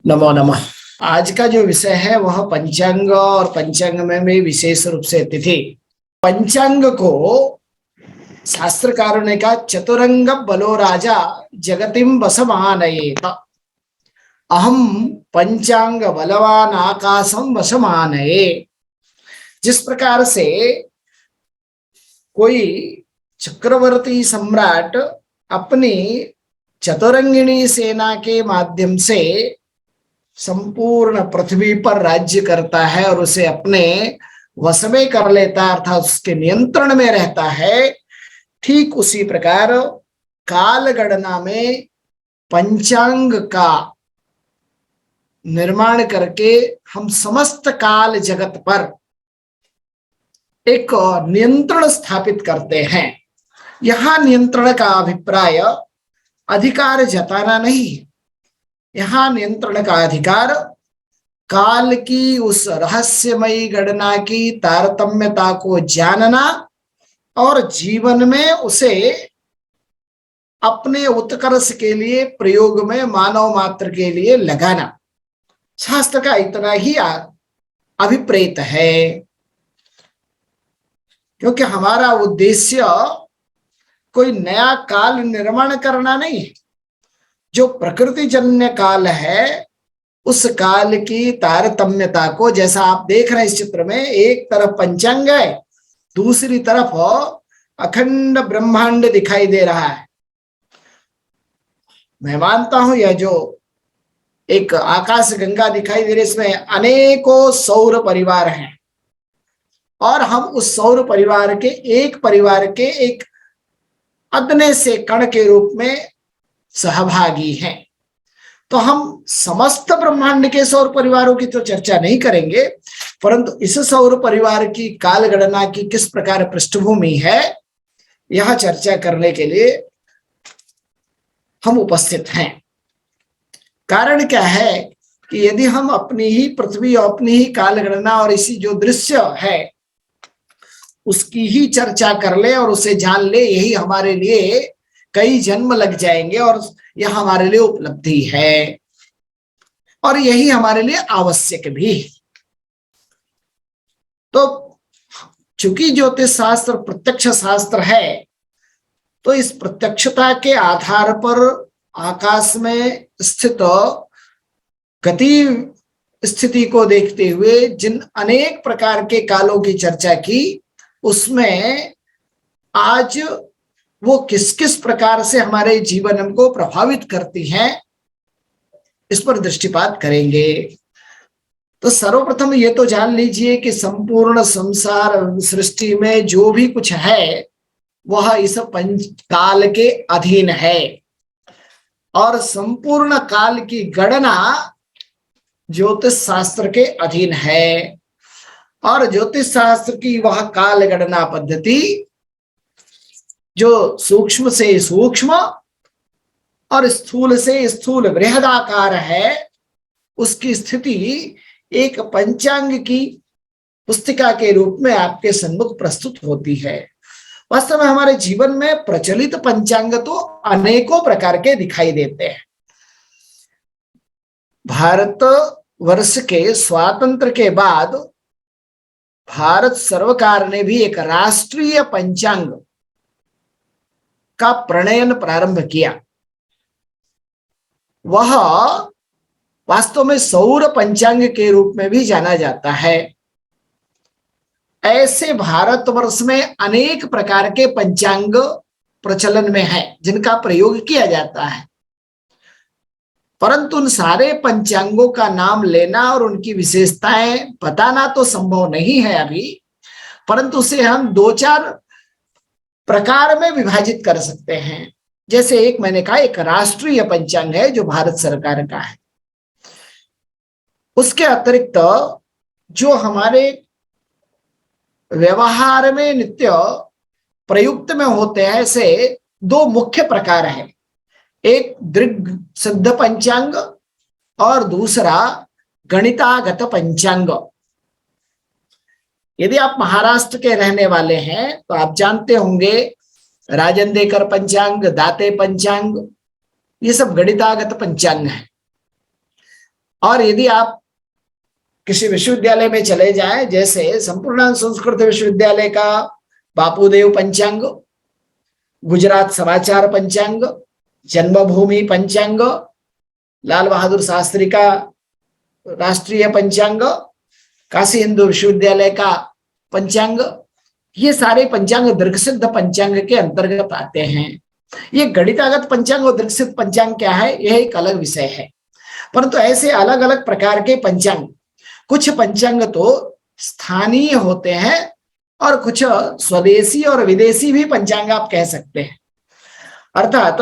नमो नमः। आज का जो विषय है वह पंचांग और पंचांग में भी विशेष रूप से तिथि। पंचांग को शास्त्रकारों ने कहा चतुरंग बलो राजा जगतिम वसमानयेत। अहम पंचांग बलवान आकाशम वसमानये। जिस प्रकार से कोई चक्रवर्ती सम्राट अपनी चतुरंगिणी सेना के माध्यम से संपूर्ण पृथ्वी पर राज्य करता है और उसे अपने वश में कर लेता है, अर्थात उसके नियंत्रण में रहता है, ठीक उसी प्रकार काल गणना में पंचांग का निर्माण करके हम समस्त काल जगत पर एक नियंत्रण स्थापित करते हैं। यहां नियंत्रण का अभिप्राय अधिकार जताना नहीं है। यहां नियंत्रण का अधिकार काल की उस रहस्यमयी गणना की तारतम्यता को जानना और जीवन में उसे अपने उत्कर्ष के लिए प्रयोग में मानव मात्र के लिए लगाना। शास्त्र का इतना ही अभिप्रेत है, क्योंकि हमारा उद्देश्य कोई नया काल निर्माण करना नहीं है। जो प्रकृति जन्य काल है उस काल की तारतम्यता को, जैसा आप देख रहे हैं इस चित्र में, एक तरफ पंचांग है, दूसरी तरफ अखंड ब्रह्मांड दिखाई दे रहा है। मैं मानता हूं यह जो एक आकाश गंगा दिखाई दे रही है, इसमें अनेकों सौर परिवार हैं और हम उस सौर परिवार के एक अदने से कण के रूप में सहभागी हैं। तो हम समस्त ब्रह्मांड के सौर परिवारों की तो चर्चा नहीं करेंगे, परंतु इस सौर परिवार की काल गणना की किस प्रकार पृष्ठभूमि है, यह चर्चा करने के लिए हम उपस्थित हैं। कारण क्या है कि यदि हम अपनी ही पृथ्वी, अपनी ही काल गणना और इसी जो दृश्य है उसकी ही चर्चा कर ले और उसे जान ले, यही हमारे लिए कई जन्म लग जाएंगे और यह हमारे लिए उपलब्धि है और यही हमारे लिए आवश्यक भी है। तो चूंकि ज्योतिष शास्त्र प्रत्यक्ष शास्त्र है, तो इस प्रत्यक्षता के आधार पर आकाश में स्थित गति स्थिति को देखते हुए जिन अनेक प्रकार के कालों की चर्चा की, उसमें आज वो किस किस प्रकार से हमारे जीवन को प्रभावित करती हैं, इस पर दृष्टिपात करेंगे। तो सर्वप्रथम ये तो जान लीजिए कि संपूर्ण संसार सृष्टि में जो भी कुछ है वह इस पंच काल के अधीन है और संपूर्ण काल की गणना ज्योतिष शास्त्र के अधीन है। और ज्योतिष शास्त्र की वह काल गणना पद्धति जो सूक्ष्म से सूक्ष्म और स्थूल से स्थूल बृहदाकार है, उसकी स्थिति एक पंचांग की पुस्तिका के रूप में आपके सम्मुख प्रस्तुत होती है। वास्तव में हमारे जीवन में प्रचलित पंचांग तो अनेकों प्रकार के दिखाई देते हैं। भारत वर्ष के स्वातंत्र के बाद भारत सरकार ने भी एक राष्ट्रीय पंचांग का प्रणयन प्रारंभ किया। वह वास्तव में सौर पंचांग के रूप में भी जाना जाता है। ऐसे भारतवर्ष में अनेक प्रकार के पंचांग प्रचलन में है जिनका प्रयोग किया जाता है, परंतु उन सारे पंचांगों का नाम लेना और उनकी विशेषताएं बताना तो संभव नहीं है अभी, परंतु उसे हम दो चार प्रकार में विभाजित कर सकते हैं। जैसे एक मैंने कहा, एक राष्ट्रीय पंचांग है जो भारत सरकार का है। उसके अतिरिक्त जो हमारे व्यवहार में नित्य प्रयुक्त में होते हैं, ऐसे दो मुख्य प्रकार हैं। एक दृग् सिद्ध पंचांग और दूसरा गणितागत पंचांग। यदि आप महाराष्ट्र के रहने वाले हैं तो आप जानते होंगे राजनदेकर पंचांग, दाते पंचांग, ये सब गणितागत पंचांग है। और यदि आप किसी विश्वविद्यालय में चले जाएं, जैसे संपूर्णानंद संस्कृत विश्वविद्यालय का बापूदेव पंचांग, गुजरात समाचार पंचांग, जन्मभूमि पंचांग, लाल बहादुर शास्त्री का राष्ट्रीय पंचांग, काशी हिंदू विश्वविद्यालय का पंचांग, ये सारे पंचांग दीर्घसिद्ध पंचांग के अंतर्गत आते हैं। ये गणितागत पंचांग और दीर्घसिद्ध पंचांग क्या है, यह एक अलग विषय है। परंतु ऐसे अलग अलग प्रकार के पंचांग, कुछ पंचांग तो स्थानीय होते हैं और कुछ स्वदेशी और विदेशी भी पंचांग आप कह सकते हैं। अर्थात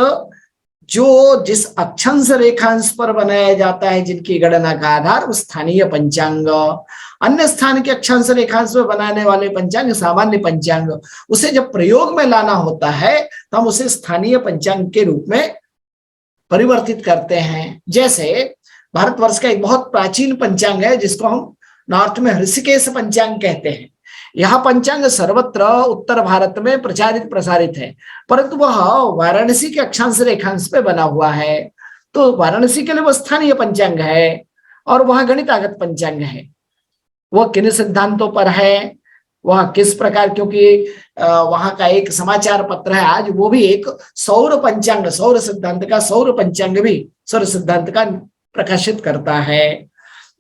जो जिस अक्षांश रेखांश पर बनाया जाता है, जिनकी गणना का आधार वो स्थानीय पंचांग, अन्य स्थान के अक्षांश रेखांश में बनाने वाले पंचांग सामान्य पंचांग, उसे जब प्रयोग में लाना होता है तो हम उसे स्थानीय पंचांग के रूप में परिवर्तित करते हैं। जैसे भारतवर्ष का एक बहुत प्राचीन पंचांग है जिसको हम नॉर्थ में ऋषिकेश पंचांग कहते हैं। यह पंचांग सर्वत्र उत्तर भारत में प्रचारित प्रसारित है, परंतु वह वाराणसी के अक्षांश रेखांश पे बना हुआ है, तो वाराणसी के लिए वह स्थानीय पंचांग है और वह गणितागत पंचांग है। वह किन सिद्धांतों पर है, वह किस प्रकार, क्योंकि वहां का एक समाचार पत्र है आज, वो भी एक सौर पंचांग, सौर सिद्धांत का सौर पंचांग भी सौर सिद्धांत का प्रकाशित करता है।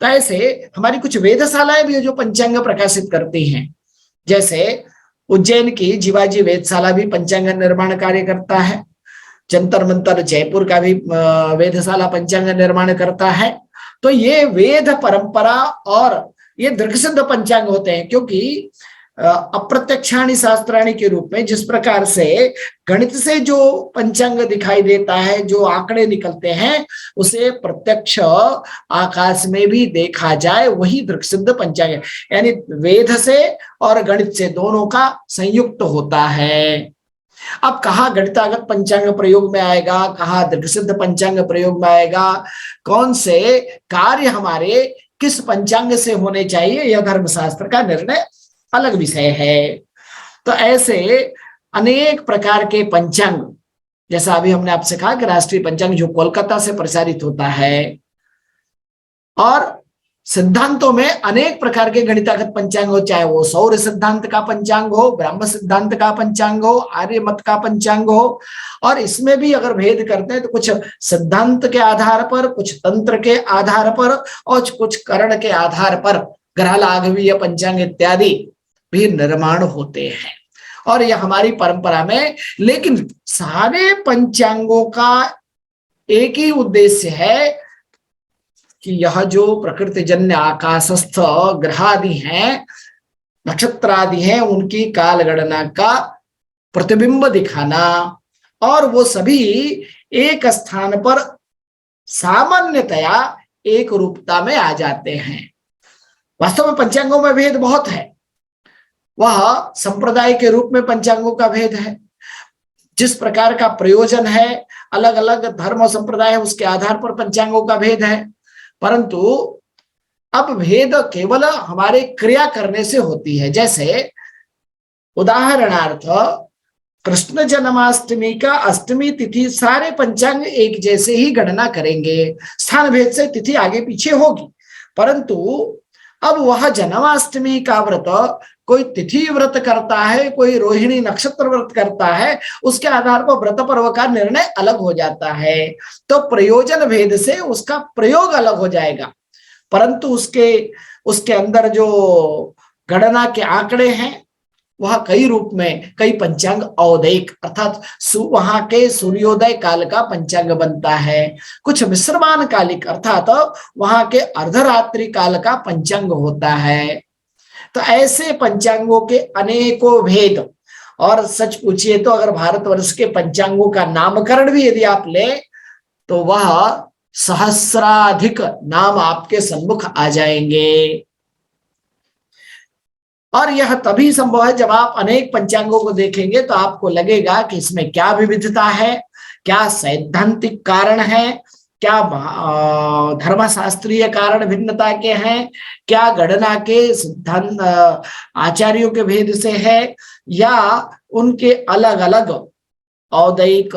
तो ऐसे हमारी कुछ वेधशालाएं भी जो पंचांग प्रकाशित करती हैं, जैसे उज्जैन की जीवाजी वेधशाला भी पंचांग निर्माण कार्य करता है। जंतर मंतर जयपुर का भी वेधशाला पंचांग निर्माण करता है। तो ये वेद परंपरा और ये दीर्घसिद्ध पंचांग होते हैं, क्योंकि अप्रत्यक्षाणि शास्त्राणि के रूप में जिस प्रकार से गणित से जो पंचांग दिखाई देता है, जो आंकड़े निकलते हैं, उसे प्रत्यक्ष आकाश में भी देखा जाए, वही दीर्घसिद्ध पंचांग है। यानी वेद से और गणित से दोनों का संयुक्त होता है। अब कहाँ गणितागत पंचांग प्रयोग में आएगा, कहाँ दीर्घसिद्ध पंचांग प्रयोग में आएगा, कौन से कार्य हमारे किस पंचांग से होने चाहिए, यह धर्मशास्त्र का निर्णय अलग विषय है। तो ऐसे अनेक प्रकार के पंचांग, जैसा अभी हमने आपसे कहा कि राष्ट्रीय पंचांग जो कोलकाता से प्रसारित होता है, और सिद्धांतों में अनेक प्रकार के गणितागत पंचांग हो, चाहे वो सौर सिद्धांत का पंचांग हो, ब्रह्म सिद्धांत का पंचांग हो, आर्यमत का पंचांग हो। और इसमें भी अगर भेद करते हैं तो कुछ सिद्धांत के आधार पर, कुछ तंत्र के आधार पर और कुछ करण के आधार पर ग्रह लाघवीय पंचांग इत्यादि भी निर्माण होते हैं। और यह हमारी परंपरा में, लेकिन सारे पंचांगों का एक ही उद्देश्य है कि यह जो प्रकृति जन्य आकाशस्थ ग्रह आदि हैं, नक्षत्र आदि हैं, उनकी काल गणना का प्रतिबिंब दिखाना, और वो सभी एक स्थान पर सामान्यतया एक रूपता में आ जाते हैं। वास्तव में पंचांगों में भेद बहुत है। वह संप्रदाय के रूप में पंचांगों का भेद है, जिस प्रकार का प्रयोजन है, अलग अलग धर्म और संप्रदाय है, उसके आधार पर पंचांगों का भेद है। परंतु अब भेद केवल हमारे क्रिया करने से होती है। जैसे उदाहरणार्थ कृष्ण जन्माष्टमी का अष्टमी तिथि सारे पंचांग एक जैसे ही गणना करेंगे, स्थान भेद से तिथि आगे पीछे होगी, परंतु अब वह जन्माष्टमी का व्रत कोई तिथि व्रत करता है, कोई रोहिणी नक्षत्र व्रत करता है, उसके आधार पर व्रत पर्व का निर्णय अलग हो जाता है। तो प्रयोजन भेद से उसका प्रयोग अलग हो जाएगा, परंतु उसके अंदर जो गणना के आंकड़े हैं वह कई रूप में, कई पंचांग औदैक अर्थात वहां के सूर्योदय काल का पंचांग बनता है, कुछ मिश्रमान कालिक अर्थात वहां के अर्धरात्रि काल का पंचांग होता है। तो ऐसे पंचांगों के अनेकों भेद, और सच पूछिए तो अगर भारतवर्ष के पंचांगों का नामकरण भी यदि आप ले तो वह सहस्राधिक नाम आपके सम्मुख आ जाएंगे। और यह तभी संभव है जब आप अनेक पंचांगों को देखेंगे तो आपको लगेगा कि इसमें क्या विविधता है, क्या सैद्धांतिक कारण है, क्या धर्मशास्त्रीय कारण भिन्नता के हैं, क्या गणना के सिद्धांत आचार्यों के भेद से है, या उनके अलग अलग औदयिक,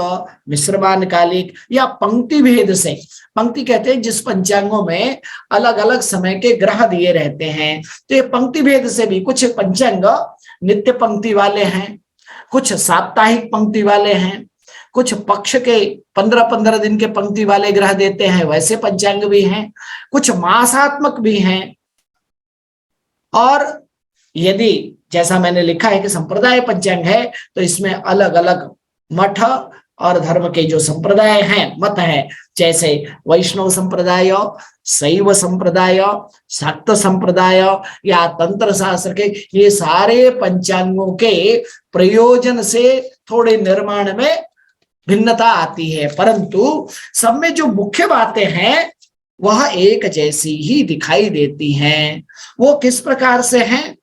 मिश्रमान कालिक या पंक्ति भेद से। पंक्ति कहते हैं जिस पंचांगों में अलग अलग समय के ग्रह दिए रहते हैं, तो ये पंक्ति भेद से भी कुछ पंचांग नित्य पंक्ति वाले हैं, कुछ साप्ताहिक पंक्ति वाले हैं, कुछ पक्ष के 15-15 दिन के पंक्ति वाले ग्रह देते हैं, वैसे पंचांग भी हैं, कुछ मासात्मक भी हैं। और यदि जैसा मैंने लिखा है कि संप्रदाय पंचांग है, तो इसमें अलग अलग मठ और धर्म के जो संप्रदाय हैं, मत है, जैसे वैष्णव संप्रदाय, शैव संप्रदाय, शाक्त संप्रदाय या तंत्र शास्त्र के, ये सारे पंचांगों के प्रयोजन से थोड़े निर्माण में भिन्नता आती है, परंतु सब में जो मुख्य बातें हैं वह एक जैसी ही दिखाई देती हैं। वो किस प्रकार से हैं?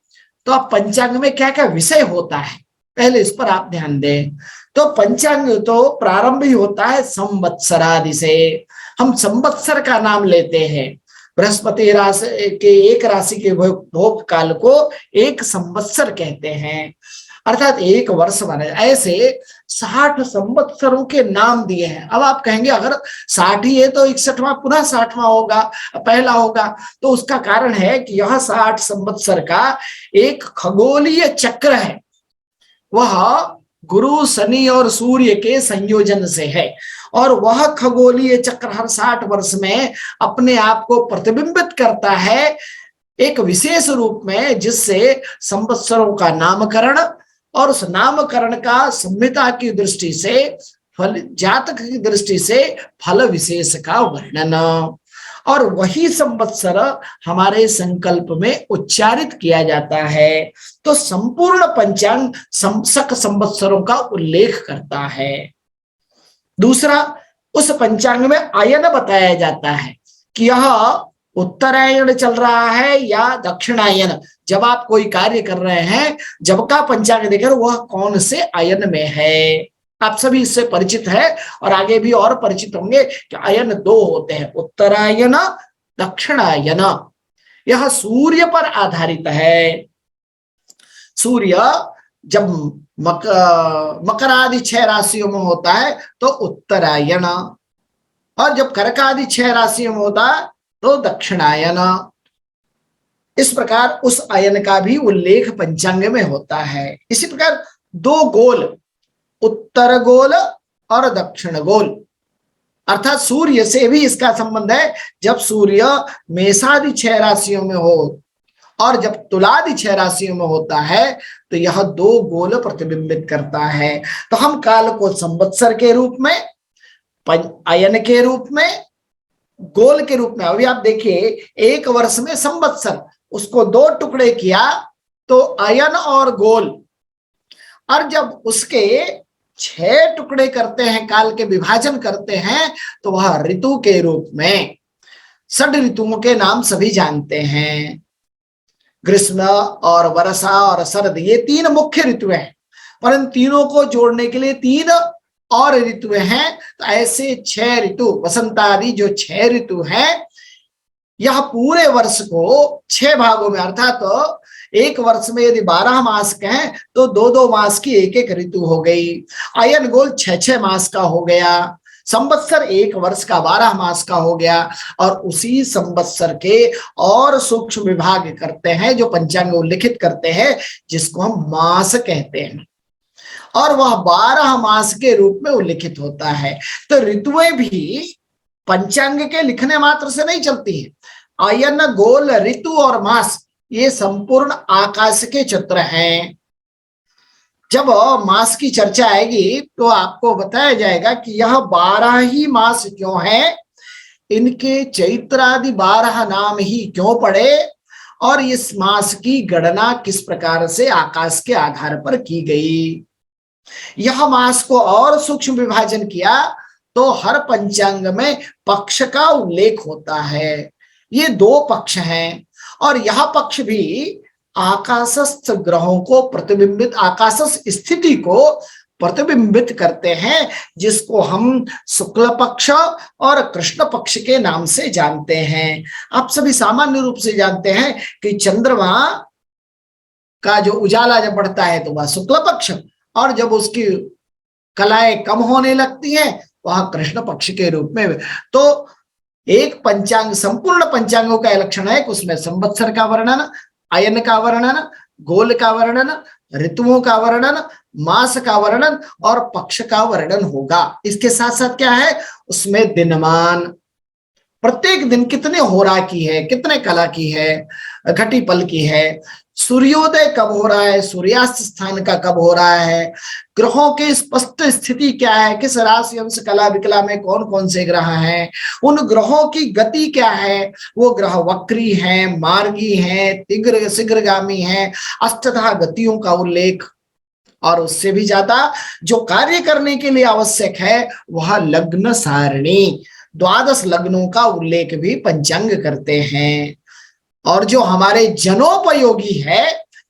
तो अब पंचांग में क्या क्या विषय होता है, पहले इस पर आप ध्यान दें। तो पंचांग तो प्रारंभ ही होता है संवत्सरादि से। हम संवत्सर का नाम लेते हैं, बृहस्पति राशि के एक राशि के भोग काल को एक संवत्सर कहते हैं, अर्थात एक वर्ष माना। ऐसे 60 संवत्सरों के नाम दिए हैं। अब आप कहेंगे अगर 60 ही है तो 61वां पुनः 60वां होगा, पहला होगा। तो उसका कारण है कि यह 60 संवत्सर का एक खगोलीय चक्र है, वह गुरु, शनि और सूर्य के संयोजन से है, और वह खगोलीय चक्र हर 60 वर्ष में अपने आप को प्रतिबिंबित करता है एक विशेष रूप में, जिससे संवत्सरों का नामकरण और उस नामकरण का संहिता की दृष्टि से, फल जातक की दृष्टि से फल विशेष का वर्णन, और वही संवत्सर हमारे संकल्प में उच्चारित किया जाता है। तो संपूर्ण पंचांग शक संवत्सरों का उल्लेख करता है। दूसरा, उस पंचांग में आयन बताया जाता है कि यह उत्तरायण चल रहा है या दक्षिणायन। जब आप कोई कार्य कर रहे हैं, जब का पंचांग देखकर वह कौन से आयन में है। आप सभी इससे परिचित है और आगे भी और परिचित होंगे कि आयन 2 होते हैं, उत्तरायण, दक्षिणायन। यह सूर्य पर आधारित है। सूर्य जब मकर आदि 6 राशियों में होता है तो उत्तरायण, और जब कर्क आदि 6 राशियों में होता है तो दक्षिणायन। इस प्रकार उस आयन का भी उल्लेख पंचांग में होता है। इसी प्रकार 2 गोल, उत्तर गोल और दक्षिण गोल, अर्थात सूर्य से भी इसका संबंध है। जब सूर्य मेषादि 6 राशियों में हो और जब तुलादि 6 राशियों में होता है तो यह 2 गोल प्रतिबिंबित करता है। तो हम काल को संवत्सर के रूप में, आयन के रूप में, गोल के रूप में, अभी आप देखिए एक वर्ष में संवत्सर, उसको 2 टुकड़े किया तो आयन और गोल, और जब उसके 6 टुकड़े करते हैं, काल के विभाजन करते हैं, तो वह ऋतु के रूप में, 6 ऋतुओं के नाम सभी जानते हैं, ग्रीष्म और वर्षा और शरद, ये 3 मुख्य ऋतु हैं, पर इन तीनों को जोड़ने के लिए 3 और ऋतु हैं। तो ऐसे 6 ऋतु, वसंत आदि जो 6 ऋतु हैं, यह पूरे वर्ष को 6 भागों में, अर्थात तो एक वर्ष में यदि 12 मास के हैं तो 2-2 मास की एक ऋतु हो गई। आयन गोल 6-6 मास का हो गया। संवत्सर एक वर्ष का 12 मास का हो गया, और उसी संवत्सर के और सूक्ष्म विभाग करते हैं जो पंचांग उल्लिखित करते हैं, जिसको हम मास कहते हैं, और वह 12 मास के रूप में उल्लिखित होता है। तो ऋतुएं भी पंचांग के लिखने मात्र से नहीं चलती है। आयन, गोल, ऋतु और मास, ये संपूर्ण आकाश के चित्र हैं। जब मास की चर्चा आएगी तो आपको बताया जाएगा कि यह 12 ही मास क्यों है, इनके चैत्र आदि 12 नाम ही क्यों पड़े, और इस मास की गणना किस प्रकार से आकाश के आधार पर की गई। यह मास को और सूक्ष्म विभाजन किया तो हर पंचांग में पक्ष का उल्लेख होता है। ये 2 पक्ष हैं, और यह पक्ष भी आकाशस्थ ग्रहों को प्रतिबिंबित, आकाशस्थ स्थिति को प्रतिबिंबित करते हैं, जिसको हम शुक्ल पक्ष और कृष्ण पक्ष के नाम से जानते हैं। आप सभी सामान्य रूप से जानते हैं कि चंद्रमा का जो उजाला जब बढ़ता है तो वह शुक्ल पक्ष, और जब उसकी कलाएं कम होने लगती हैं, वहां कृष्ण पक्ष के रूप में। तो एक पंचांग, संपूर्ण पंचांगों का लक्षण है कि उसमें संवत्सर का वर्णन, अयन का वर्णन, गोल का वर्णन, ऋतुओं का वर्णन, मास का वर्णन और पक्ष का वर्णन होगा। इसके साथ साथ क्या है, उसमें दिनमान, प्रत्येक दिन कितने होरा की है, कितने कला की है, घटी पल की है, सूर्योदय कब हो रहा है, सूर्यास्त स्थान का कब हो रहा है, ग्रहों की स्पष्ट स्थिति क्या है, किस राशि अंश कला विकला में कौन कौन से ग्रह हैं, उन ग्रहों की गति क्या है, वो ग्रह वक्री हैं, मार्गी हैं, तीव्र शीघ्रगामी हैं, अष्टधा गतियों का उल्लेख, और उससे भी ज्यादा जो कार्य करने के लिए आवश्यक है वह लग्न सारणी, 12 लग्नों का उल्लेख भी पंचांग करते हैं। और जो हमारे जनोपयोगी है,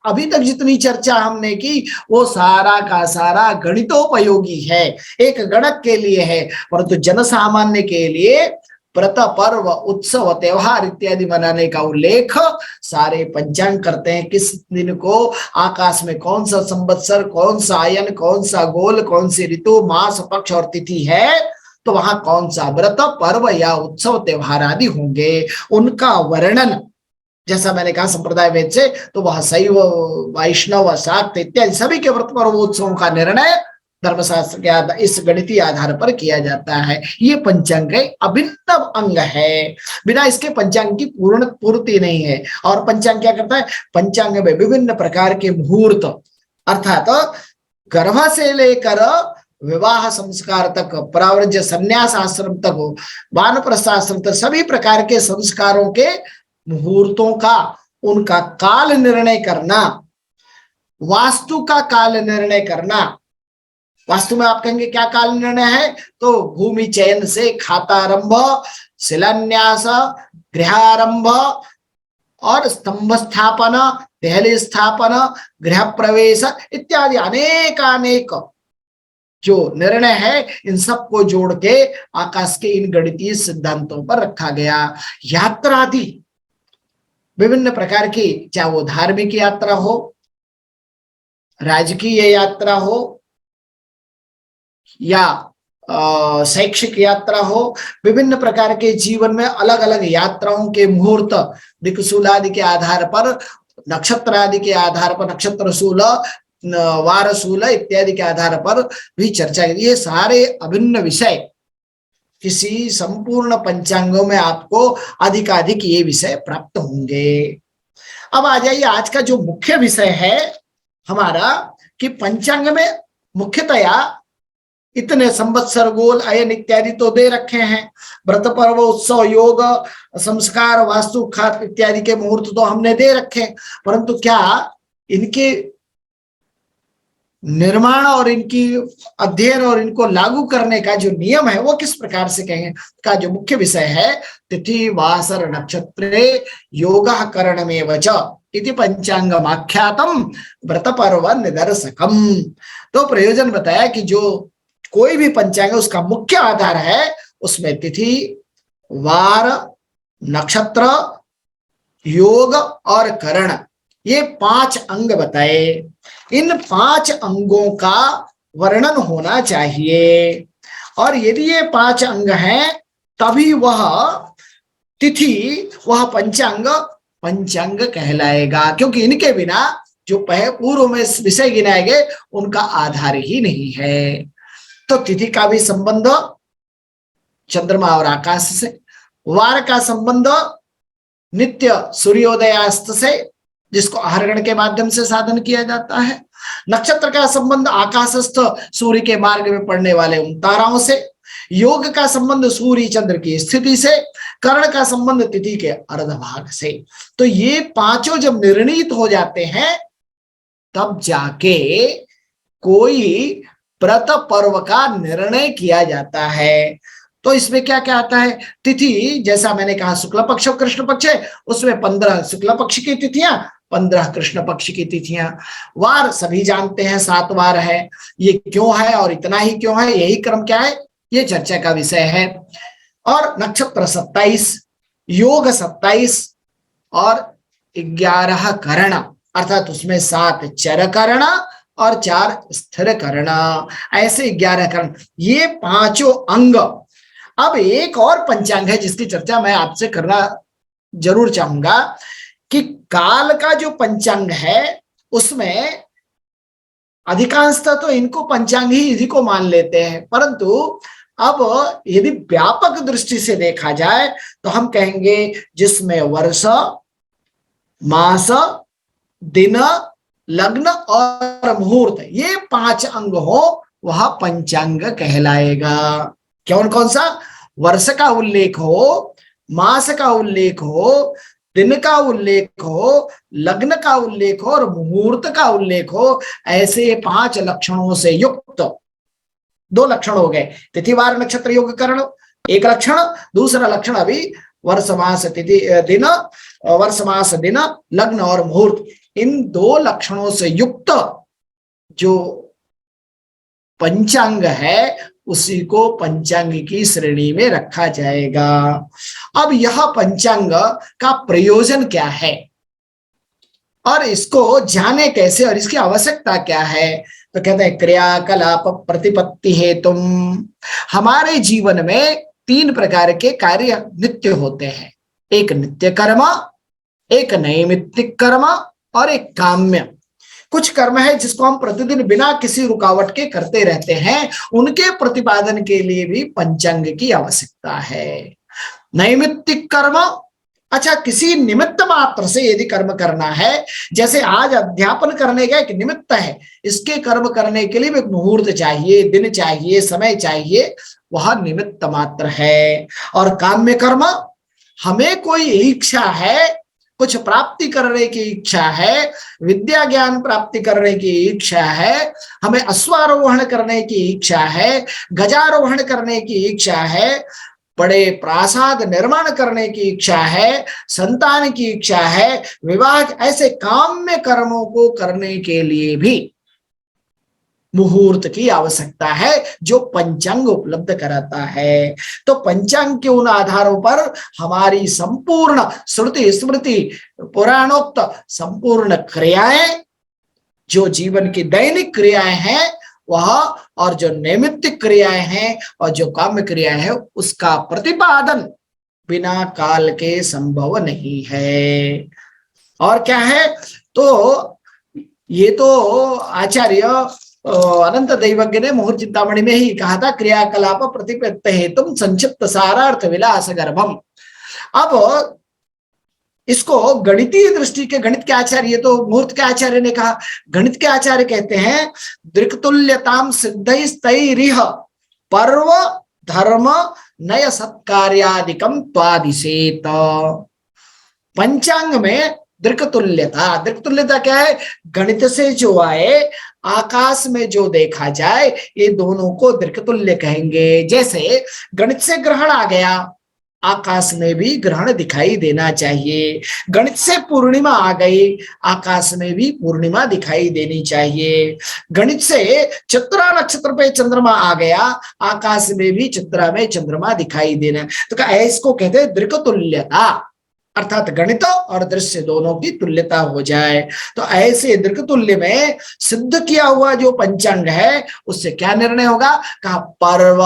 अभी तक जितनी चर्चा हमने की वो सारा का सारा गणितोपयोगी है, एक गणक के लिए है, परंतु जन सामान्य के लिए व्रत, पर्व, उत्सव, त्योहार इत्यादि मनाने का उल्लेख सारे पंचांग करते हैं। किस दिन को आकाश में कौन सा संवत्सर, कौन सा आयन, कौन सा गोल, कौन सी ऋतु, मास, पक्ष और तिथि है, तो वहां कौन सा व्रत, पर्व या उत्सव त्योहार आदि होंगे, उनका वर्णन, जैसा मैंने कहा संप्रदाय वेद से, तो वह शैव, वैष्णव, शाक्त इत्यादि सभी के व्रत पर्व उत्सवों का निर्णय धर्मशास्त्र के इस गणितीय आधार पर किया जाता है। ये पंचांग अभिन्न अंग है, बिना इसके पंचांग की पूर्ण पूर्ति नहीं है। और पंचांग क्या करता है, पंचांग में विभिन्न प्रकार के मुहूर्त, अर्थात गर्भ से लेकर विवाह संस्कार तक, पराव्रज्य संन्यास आश्रम तक हो, वानप्रस्थ आश्रम तक, सभी प्रकार के संस्कारों के मुहूर्तों का, उनका काल निर्णय करना, वास्तु का काल निर्णय करना। वास्तु में आप कहेंगे क्या काल निर्णय है, तो भूमि चयन से खातारंभ, शिलान्यास, गृहारंभ और स्तंभ स्थापना, दहली स्थापना, गृह प्रवेश इत्यादि अनेक जो निर्णय है, इन सबको जोड़ के आकाश के इन गणितीय सिद्धांतों पर रखा गया। यात्रा आदि विभिन्न प्रकार की, चाहे वो धार्मिक यात्रा हो, राजकीय यात्रा हो या शैक्षिक यात्रा हो, विभिन्न प्रकार के जीवन में अलग अलग यात्राओं के मुहूर्त दिक्सूल आदि के आधार पर, नक्षत्र आदि के आधार पर, नक्षत्र शूल, वारशूल इत्यादि के आधार पर भी चर्चा की। ये सारे अभिन्न विषय किसी संपूर्ण पंचांगों में आपको अधिकाधिक ये विषय प्राप्त होंगे। अब आ जाइए आज का जो मुख्य विषय है हमारा, कि पंचांग में मुख्यतया इतने संवत्सर, गोल, अयन इत्यादि तो दे रखे हैं, व्रत, पर्व, उत्सव, योग, संस्कार, वास्तु, खात इत्यादि के मुहूर्त तो हमने दे रखे, परंतु क्या इनके निर्माण और इनकी अध्ययन और इनको लागू करने का जो नियम है वो किस प्रकार से कहें, का जो मुख्य विषय है, तिथि वासर नक्षत्रे योग करणमेव च इति पंचांगमाख्यातम व्रत पर्व निदर्शकम। तो प्रयोजन बताया कि जो कोई भी पंचांग उसका मुख्य आधार है, उसमें तिथि, वार, नक्षत्र, योग और करण, ये 5 अंग बताए। इन 5 अंगों का वर्णन होना चाहिए, और यदि ये 5 अंग हैं तभी वह तिथि, वह पंचांग कहलाएगा, क्योंकि इनके बिना जो पूर्व में विषय गिनाए गए उनका आधार ही नहीं है। तो तिथि का भी संबंध चंद्रमा और आकाश से, वार का संबंध नित्य सूर्योदयास्त से, जिसको आहरण के माध्यम से साधन किया जाता है। नक्षत्र का संबंध आकाशस्थ सूर्य के मार्ग में पड़ने वाले उन ताराओं से। योग का संबंध सूर्य चंद्र की स्थिति से। कर्ण का संबंध तिथि के अर्धभाग से। तो ये 5 जब निर्णीत हो जाते हैं तब जाके कोई व्रत पर्व का निर्णय किया जाता है। तो इसमें क्या क्या आता है, तिथि जैसा मैंने कहा शुक्ल पक्ष और कृष्ण पक्ष है, उसमें 15 शुक्ल पक्ष की तिथियां, 15 कृष्ण पक्ष की तिथियां। वार सभी जानते हैं 7 वार है, ये क्यों है और इतना ही क्यों है, यही क्रम क्या है, ये चर्चा का विषय है। और नक्षत्र 27, योग 27 और 11 करण, अर्थात उसमें 7 चर करण और 4 स्थिर करण, ऐसे 11 करण, ये 5 अंग। अब एक और पंचांग है जिसकी चर्चा मैं आपसे करना जरूर चाहूंगा कि काल का जो पंचांग है उसमें अधिकांशतः तो इनको पंचांग ही इसी को मान लेते हैं, परंतु अब यदि व्यापक दृष्टि से देखा जाए तो हम कहेंगे जिसमें वर्ष, मास, दिन, लग्न और मुहूर्त, ये 5 अंग हो वह पंचांग कहलाएगा। कौन कौन सा? वर्ष का उल्लेख हो, मास का उल्लेख हो, दिन का उल्लेख हो, लग्न का उल्लेख हो और मुहूर्त का उल्लेख हो, ऐसे 5 लक्षणों से युक्त 2 लक्षण हो गए, तिथिवार नक्षत्र योग करण एक लक्षण, दूसरा लक्षण अभी वर्ष मास तिथि दिन, वर्ष मास दिन, लग्न और मुहूर्त, इन 2 लक्षणों से युक्त जो पंचांग है उसी को पंचांग की श्रेणी में रखा जाएगा। अब यह पंचांग का प्रयोजन क्या है और इसको जाने कैसे और इसकी आवश्यकता क्या है? तो कहते हैं क्रियाकलाप प्रतिपत्ति हेतु। हमारे जीवन में 3 प्रकार के कार्य नित्य होते हैं, एक नित्य कर्म, एक नैमित्तिक कर्म और एक काम्य। कुछ कर्म है जिसको हम प्रतिदिन बिना किसी रुकावट के करते रहते हैं, उनके प्रतिपादन के लिए भी पंचांग की आवश्यकता है। नैमित्तिक कर्म, अच्छा किसी निमित्त मात्र से यदि कर्म करना है, जैसे आज अध्यापन करने का एक निमित्त है, इसके कर्म करने के लिए एक मुहूर्त चाहिए, दिन चाहिए, समय चाहिए, वह निमित्त मात्र है। और काम्य कर्म, हमें कोई इच्छा है, कुछ प्राप्ति करने की इच्छा है, विद्या ज्ञान प्राप्ति करने की इच्छा है, हमें अश्वारोहण करने की इच्छा है, गजारोहण करने की इच्छा है, बड़े प्रासाद निर्माण करने की इच्छा है, संतान की इच्छा है, विवाह, ऐसे काम्य कर्मों को करने के लिए भी मुहूर्त की आवश्यकता है जो पंचांग उपलब्ध कराता है। तो पंचांग के उन आधारों पर हमारी संपूर्ण श्रुति स्मृति पुराणोक्त संपूर्ण क्रियाएं, जो जीवन की दैनिक क्रियाएं हैं वह, और जो नैमित्तिक क्रियाएं हैं और जो काम्य क्रियाएं हैं, उसका प्रतिपादन बिना काल के संभव नहीं है। और क्या है? तो ये तो आचार्य अनंत दैवज्ञ ने मुहूर्त चिंतामणि में ही कहा था, क्रियाकलाप प्रतिपत्ति हेतु संक्षिप्त सारार्थ विलास गर्भम। अब इसको गणितीय दृष्टि के, गणित के आचार्य, तो मुहूर्त के आचार्य ने कहा, गणित के आचार्य कहते हैं दृक्तुल्यताम सिद्धैस्तैरिह पर्व धर्म नय सत्कार्यादिकम त्वादिशेत। पंचांग में दृक्तुल्यता, दृक्तुल्यता क्या है? गणित से जो आए, आकाश में जो देखा जाए, ये दोनों को दृक्तुल्य कहेंगे। जैसे गणित से ग्रहण आ गया, आकाश में भी ग्रहण दिखाई देना चाहिए। गणित से पूर्णिमा आ गई, आकाश में भी पूर्णिमा दिखाई देनी चाहिए। गणित से चित्रा नक्षत्र पे चंद्रमा आ गया, आकाश में भी चित्रा में चंद्रमा दिखाई देना। तो इसको कहते हैं दृक्तुल्यता, अर्थात गणित और दृश्य दोनों की तुल्यता हो जाए। तो ऐसे दृक्तुल्य में सिद्ध किया हुआ जो पंचांग है उससे क्या निर्णय होगा? कहा पर्व,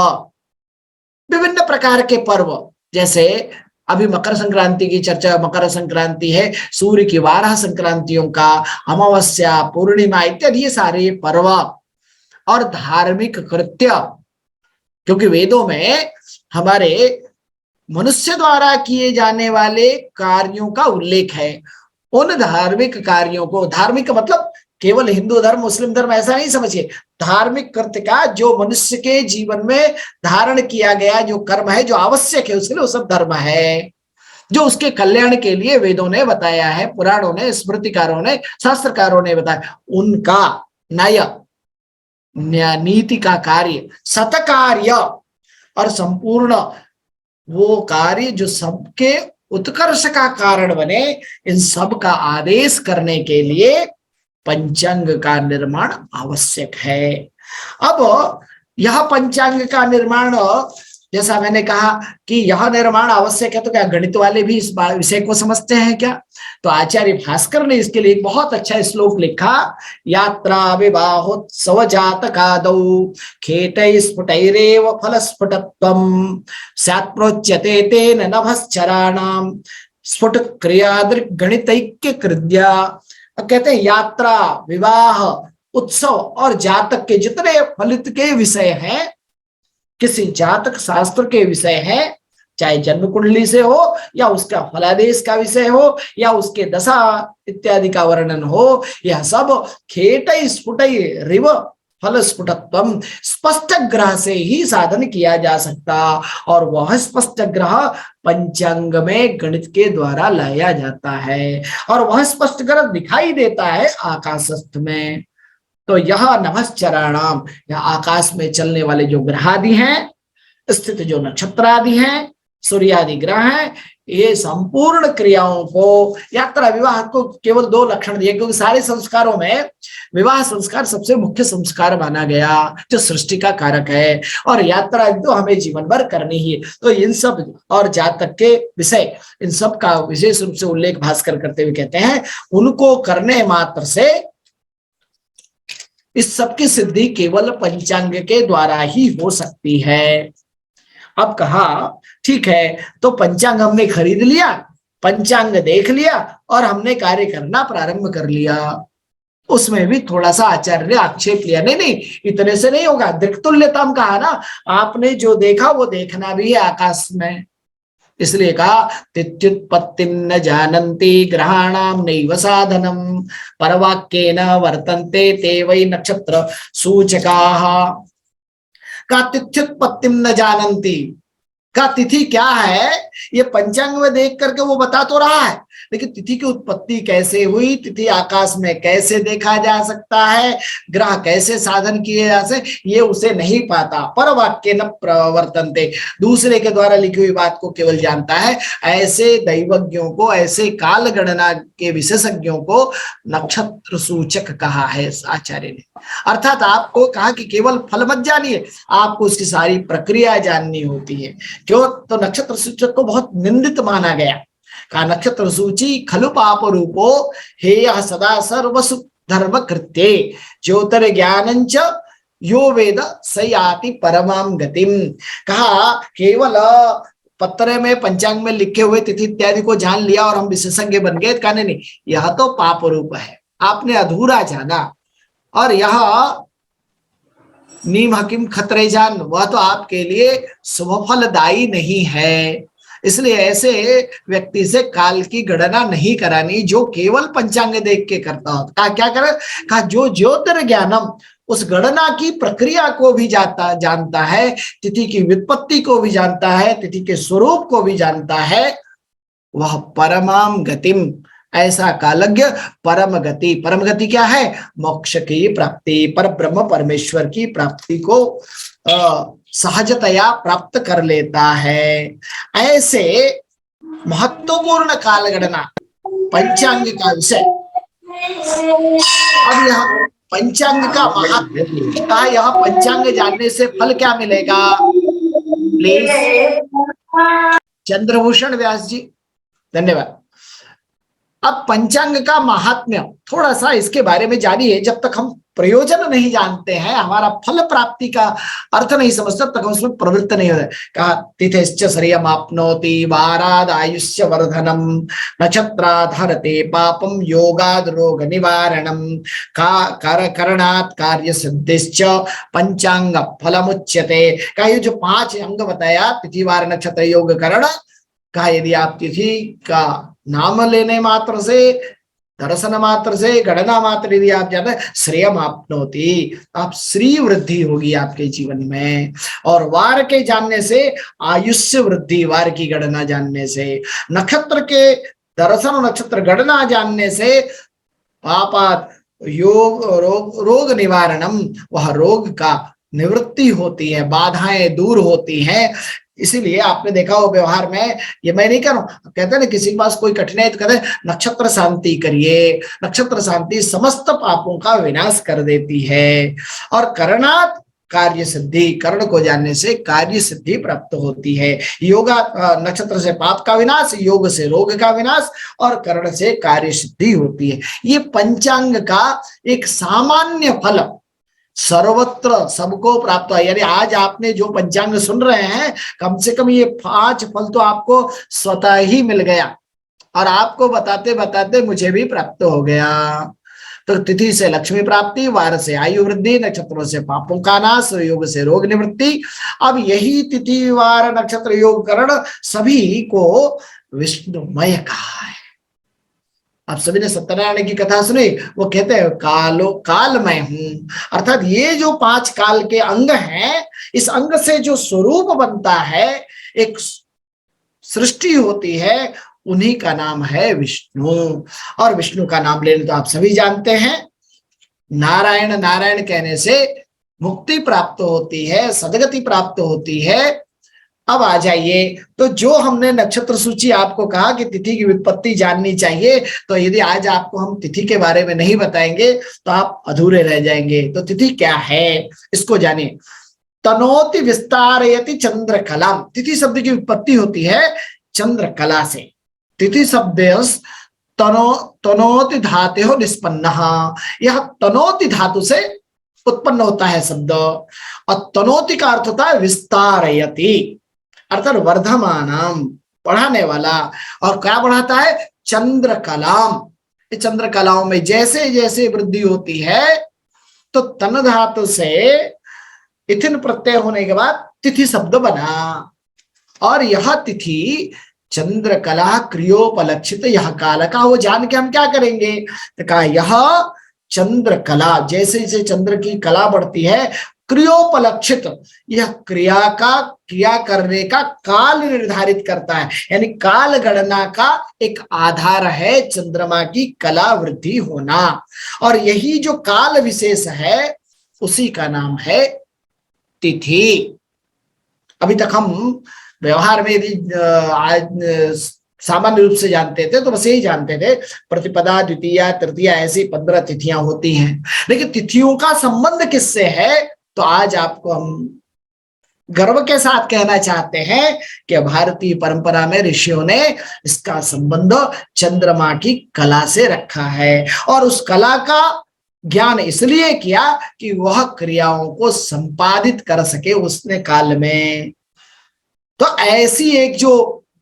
विभिन्न प्रकार के पर्व, जैसे अभी मकर संक्रांति की चर्चा, मकर संक्रांति है, सूर्य की 12 संक्रांतियों का, अमावस्या, पूर्णिमा इत्यादि ये सारे पर्व। और धार्मिक कृत्य, क्योंकि वेदों में हमारे मनुष्य द्वारा किए जाने वाले कार्यों का उल्लेख है। उन धार्मिक कार्यों को, धार्मिक मतलब केवल हिंदू धर्म मुस्लिम धर्म ऐसा नहीं समझिए, धार्मिक कृत्य का जो मनुष्य के जीवन में धारण किया गया जो कर्म है, जो आवश्यक है उसके लिए, वो सब धर्म है जो उसके कल्याण के लिए वेदों ने बताया है, पुराणों ने, स्मृतिकारों ने, शास्त्रकारों ने बताया। उनका न्याय, नीति का कार्य, सत्कार्य और संपूर्ण वो कार्य जो सबके उत्कर्ष का कारण बने, इन सब का आदेश करने के लिए पंचांग का निर्माण आवश्यक है। अब यह पंचांग का निर्माण, जैसा मैंने कहा कि यह निर्माण आवश्यक है, तो क्या गणित वाले भी इस विषय को समझते हैं क्या? तो आचार्य भास्कर ने इसके लिए एक बहुत अच्छा श्लोक लिखा। यात्रा विवाहोत्सव जातकादौ खेटै स्फुटैरेव फलस्फुटत्वम् स्यात् प्रोच्यते तेन नभश्चराणाम् स्फुट क्रियादृक् गणितैक्य कृद्या। कहते हैं यात्रा, विवाह, उत्सव और जातक के जितने फलित के विषय हैं, किसी जातक शास्त्र के विषय हैं, चाहे जन्म कुंडली से हो या उसका फलादेश का विषय हो या उसके दशा इत्यादि का वर्णन हो, यह सब खेटै स्फुटै रिव फल स्फुटत्वम स्पष्ट ग्रह से ही साधन किया जा सकता, और वह स्पष्ट ग्रह पंचांग में गणित के द्वारा लाया जाता है, और वह स्पष्ट ग्रह दिखाई देता है आकाशस्थ में। तो यह नभश्चराणाम, यह आकाश में चलने वाले जो ग्रह आदि हैं, स्थित जो नक्षत्र आदि हैं, सूर्य आदि ग्रह हैं, ये संपूर्ण क्रियाओं को, यात्रा विवाह को केवल 2 लक्षण दिए, क्योंकि सारे संस्कारों में विवाह संस्कार सबसे मुख्य संस्कार माना गया, जो सृष्टि का कारक है, और यात्रा तो हमें जीवन भर करनी ही। तो इन सब और जातक के विषय, इन सब का विशेष रूप से उल्लेख भास्कर करते हुए कहते हैं, उनको करने मात्र से इस सब की सिद्धि केवल पंचांग के द्वारा ही हो सकती है। अब कहा ठीक है, तो पंचांग हमने खरीद लिया, पंचांग देख लिया और हमने कार्य करना प्रारंभ कर लिया। उसमें भी थोड़ा सा आचार्य ने आक्षेप लिया, नहीं इतने से नहीं होगा। दृक्तुल्यताम कहा ना, आपने जो देखा वो देखना भी है आकाश में, इसलिए कहा तिथ्युत्पत्तिं न जानन्ति ग्रहाणाम नैव साधनम परवाक्येन वर्तन्ते ते वै नक्षत्र सूचकाः। का तिथ्युत्पत्तिं न जानन्ति, का तिथि क्या है ये पंचांग में देख करके वो बता तो रहा है, लेकिन तिथि की उत्पत्ति कैसे हुई, तिथि आकाश में कैसे देखा जा सकता है, ग्रह कैसे साधन किए जा सकते, ये उसे नहीं पाता। पर वाक्य न प्रवर्तन्ते, दूसरे के द्वारा लिखी हुई बात को केवल जानता है। ऐसे दैवज्ञों को, ऐसे काल गणना के विशेषज्ञों को नक्षत्र सूचक कहा है आचार्य ने। अर्थात आपको कहा कि केवल फल मत जानिए, आपको उसकी सारी प्रक्रिया जाननी होती है। क्यों? तो नक्षत्र सूचक को बहुत निंदित माना गया। का नक्षत्र सूची खलु पाप रूपो हेय सदा सर्वसु धर्म कृत्ये ज्योतिर्ज्ञानंच यो वेद सयाति परमाम गतिम। कहा केवल पत्र में पंचांग में लिखे हुए तिथि इत्यादि को जान लिया और हम विशेषज्ञ बन गए, कहने नहीं, यह तो पाप रूप है, आपने अधूरा जाना। और यह नीम हकीम खतरे जान, वह तो आपके लिए शुभ फलदायी नहीं है। इसलिए ऐसे व्यक्ति से काल की गणना नहीं करानी जो केवल पंचांग देख के करता हो। कहा क्या करे? कहा जो ज्योतिर्ज्ञानम, उस गणना की प्रक्रिया को भी जानता है, तिथि की व्युत्पत्ति को भी जानता है, तिथि के स्वरूप को भी जानता है, वह परमाम गतिम, ऐसा कालज्ञ परम गति। परम गति क्या है? मोक्ष की प्राप्ति, पर ब्रह्म परमेश्वर की प्राप्ति को सहजतया प्राप्त कर लेता है। ऐसे महत्वपूर्ण काल गणना पंचांग का विषय। अब यह पंचांग का महत्व, यह पंचांग जानने से फल क्या मिलेगा? प्लीज चंद्रभूषण व्यास जी, धन्यवाद। अब पंचांग का महात्म्य थोड़ा सा इसके बारे में जानिए। जब तक हम प्रयोजन नहीं जानते हैं, हमारा फल प्राप्ति का अर्थ नहीं समझते, तक हम उसमें प्रवृत्त नहीं होते। कहा तिथिश्च श्रियम् आपनोति वाराद आयुष्य वर्धनम नक्षत्राधरते पापम योगाद रोग निवारणम करणात् कार्य सिद्धिश्च पंचांग फलमुच्यते। कहा ये जो 5 अंग बताया, तिथि वार नक्षत्र योग करण, कहा यदि आप तिथि का नाम लेने मात्र से, दर्शन मात्र से, गणना मात्र यदि आप जानते हैं, श्रेयम आपनोति, आप श्री वृद्धि होगी आपके जीवन में। और वार के जानने से आयुष्य वृद्धि, वार की गणना जानने से, नक्षत्र के दर्शन, नक्षत्र गणना जानने से पापात रोग निवारणम, वह रोग का निवृत्ति होती है, बाधाएं दूर होती हैं। इसीलिए आपने देखा हो व्यवहार में, ये मैं नहीं कर रहा हूं, कहते हैं ना किसी के पास कोई कठिनाई तो कहते हैं नक्षत्र शांति करिए, नक्षत्र शांति समस्त पापों का विनाश कर देती है। और करणात् कार्य सिद्धि, कर्ण को जानने से कार्य सिद्धि प्राप्त होती है। योगा नक्षत्र से पाप का विनाश, योग से रोग का विनाश और कर्ण से कार्य सिद्धि होती है। ये पंचांग का एक सामान्य फल सर्वत्र सबको प्राप्त है। यानी आज आपने जो पंचांग सुन रहे हैं, कम से कम ये 5 फल तो आपको स्वतः ही मिल गया और आपको बताते बताते मुझे भी प्राप्त हो गया। तो तिथि से लक्ष्मी प्राप्ति, वार से आयु वृद्धि, नक्षत्रों से पापों का नाश, योग से रोग निवृत्ति। अब यही तिथि वार नक्षत्र योग करण सभी को विष्णुमय कहा है। आप सभी ने सत्यनारायण की कथा सुनी, वो कहते हैं काल मैं हूं, अर्थात ये जो 5 काल के अंग हैं, इस अंग से जो स्वरूप बनता है, एक सृष्टि होती है, उन्हीं का नाम है विष्णु। और विष्णु का नाम लेने तो आप सभी जानते हैं, नारायण नारायण कहने से मुक्ति प्राप्त होती है, सदगति प्राप्त होती है। अब आ जाइए, तो जो हमने नक्षत्र सूची आपको कहा कि तिथि की व्युत्पत्ति जाननी चाहिए, तो यदि आज आपको हम तिथि के बारे में नहीं बताएंगे तो आप अधूरे रह जाएंगे। तो तिथि क्या है, इसको जानिए। तनोति विस्तारयति चंद्रकला, तिथि शब्द की उत्पत्ति होती है चंद्रकला से। तिथि शब्द तनोति धातु निष्पन्न, यह तनोति धातु से उत्पन्न होता है शब्द। और तनोति का अर्थ होता है विस्तारयति, अर्थात वर्धमानम, बढ़ाने वाला। और क्या बढ़ाता है, चंद्रकलाम। चंद्रकलाओं में जैसे जैसे वृद्धि होती है, तो तन धातु से इथिन प्रत्यय होने के बाद तिथि शब्द बना। और यह तिथि चंद्रकला क्रियोपलक्षित यह काल का, वो जान के हम क्या करेंगे, तो कहा यह चंद्रकला, जैसे जैसे चंद्र की कला बढ़ती है, क्रियोपलक्षित, यह क्रिया करने का काल निर्धारित करता है। यानी काल गणना का एक आधार है चंद्रमा की कला वृद्धि होना। और यही जो काल विशेष है, उसी का नाम है तिथि। अभी तक हम व्यवहार में यदि सामान्य रूप से जानते थे तो बस यही जानते थे, प्रतिपदा, द्वितीया, तृतीया, ऐसी 15 तिथियां होती हैं। लेकिन तिथियों का संबंध किससे है, तो आज आपको हम गर्व के साथ कहना चाहते हैं कि भारतीय परंपरा में ऋषियों ने इसका संबंध चंद्रमा की कला से रखा है। और उस कला का ज्ञान इसलिए किया कि वह क्रियाओं को संपादित कर सके उसने काल में। तो ऐसी एक जो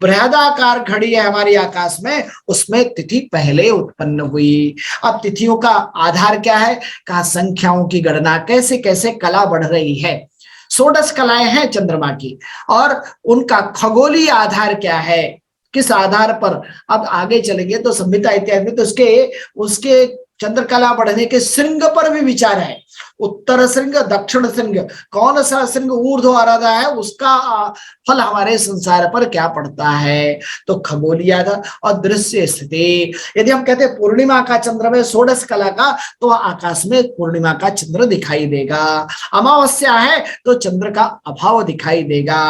बृहदाकार घड़ी है हमारी आकाश में, उसमें तिथि पहले उत्पन्न हुई। अब तिथियों का आधार क्या है, कहा संख्याओं की गणना, कैसे कैसे कला बढ़ रही है। 16 कलाएं हैं चंद्रमा की, और उनका खगोलीय आधार क्या है, किस आधार पर। अब आगे चलेंगे तो संहिता इत्यादि में तो उसके चंद्रकला बढ़ने के श्रृंग पर भी विचार है। उत्तर श्रृंग, दक्षिण श्रृंग, कौन सा श्रृंग ऊर्ध्व आराधा है, उसका फल हमारे संसार पर क्या पड़ता है। तो खगोलीय आधार और दृश्य स्थिति। यदि हम कहते हैं पूर्णिमा का चंद्र में 16 कला का, तो आकाश में पूर्णिमा का चंद्र दिखाई देगा। अमावस्या है तो चंद्र का अभाव दिखाई देगा।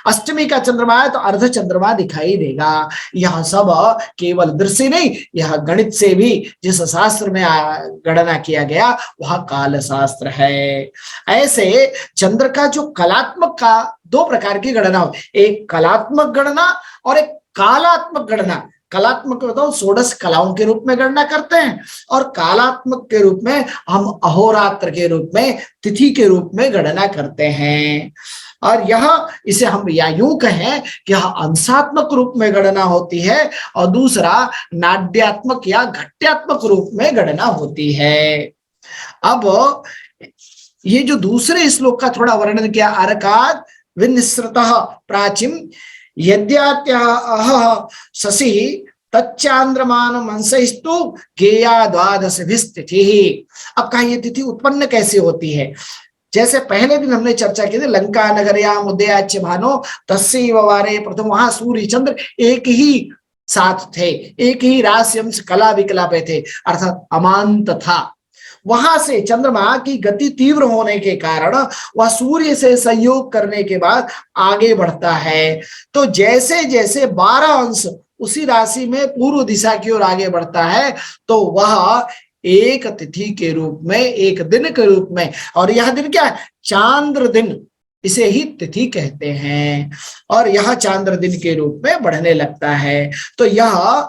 अष्टमी का चंद्रमा है तो अर्ध चंद्रमा दिखाई देगा। यह सब केवल दृश्य नहीं, यह गणित से भी जिस शास्त्र में गणना किया गया वह काल शास्त्र है। ऐसे चंद्र का जो कलात्मक का 2 प्रकार की गणना हो, एक कलात्मक गणना और एक कालात्मक गणना। कलात्मक बताओ 16 कलाओं के रूप में गणना करते हैं, और कालात्मक के रूप में हम अहोरात्र के रूप में, तिथि के रूप में गणना करते हैं। और यह इसे हम या यूं कहें कि यह अंशात्मक रूप में गणना होती है, और दूसरा नाड्यात्मक या घट्यात्मक रूप में गणना होती है। अब ये जो दूसरे श्लोक का थोड़ा वर्णन किया, अर्काद विनिसृतः प्राचीन यद्यात्यः शशि तच्चांद्रमान मंसस्तु गेया द्वादश तिथि। अब कहा ये तिथि उत्पन्न कैसे होती है। जैसे पहले दिन हमने चर्चा की थी, लंका नगरयाम उदयाच्य भानो तस्यैव वारे प्रथम, वहां सूर्य चंद्र एक ही साथ थे, एक ही राशि अंश कला विकला पे थे, अर्थात अमांत था। वहां से चंद्रमा की गति तीव्र होने के कारण वह सूर्य से संयोग करने के बाद आगे बढ़ता है। तो जैसे जैसे 12 अंश उसी राशि में पूर्व दिशा की ओर आगे बढ़ता है, तो वह एक तिथि के रूप में, एक दिन के रूप में। और यह दिन क्या है? चांद्र दिन, इसे ही तिथि कहते हैं। और यह चांद्र दिन के रूप में बढ़ने लगता है। तो यह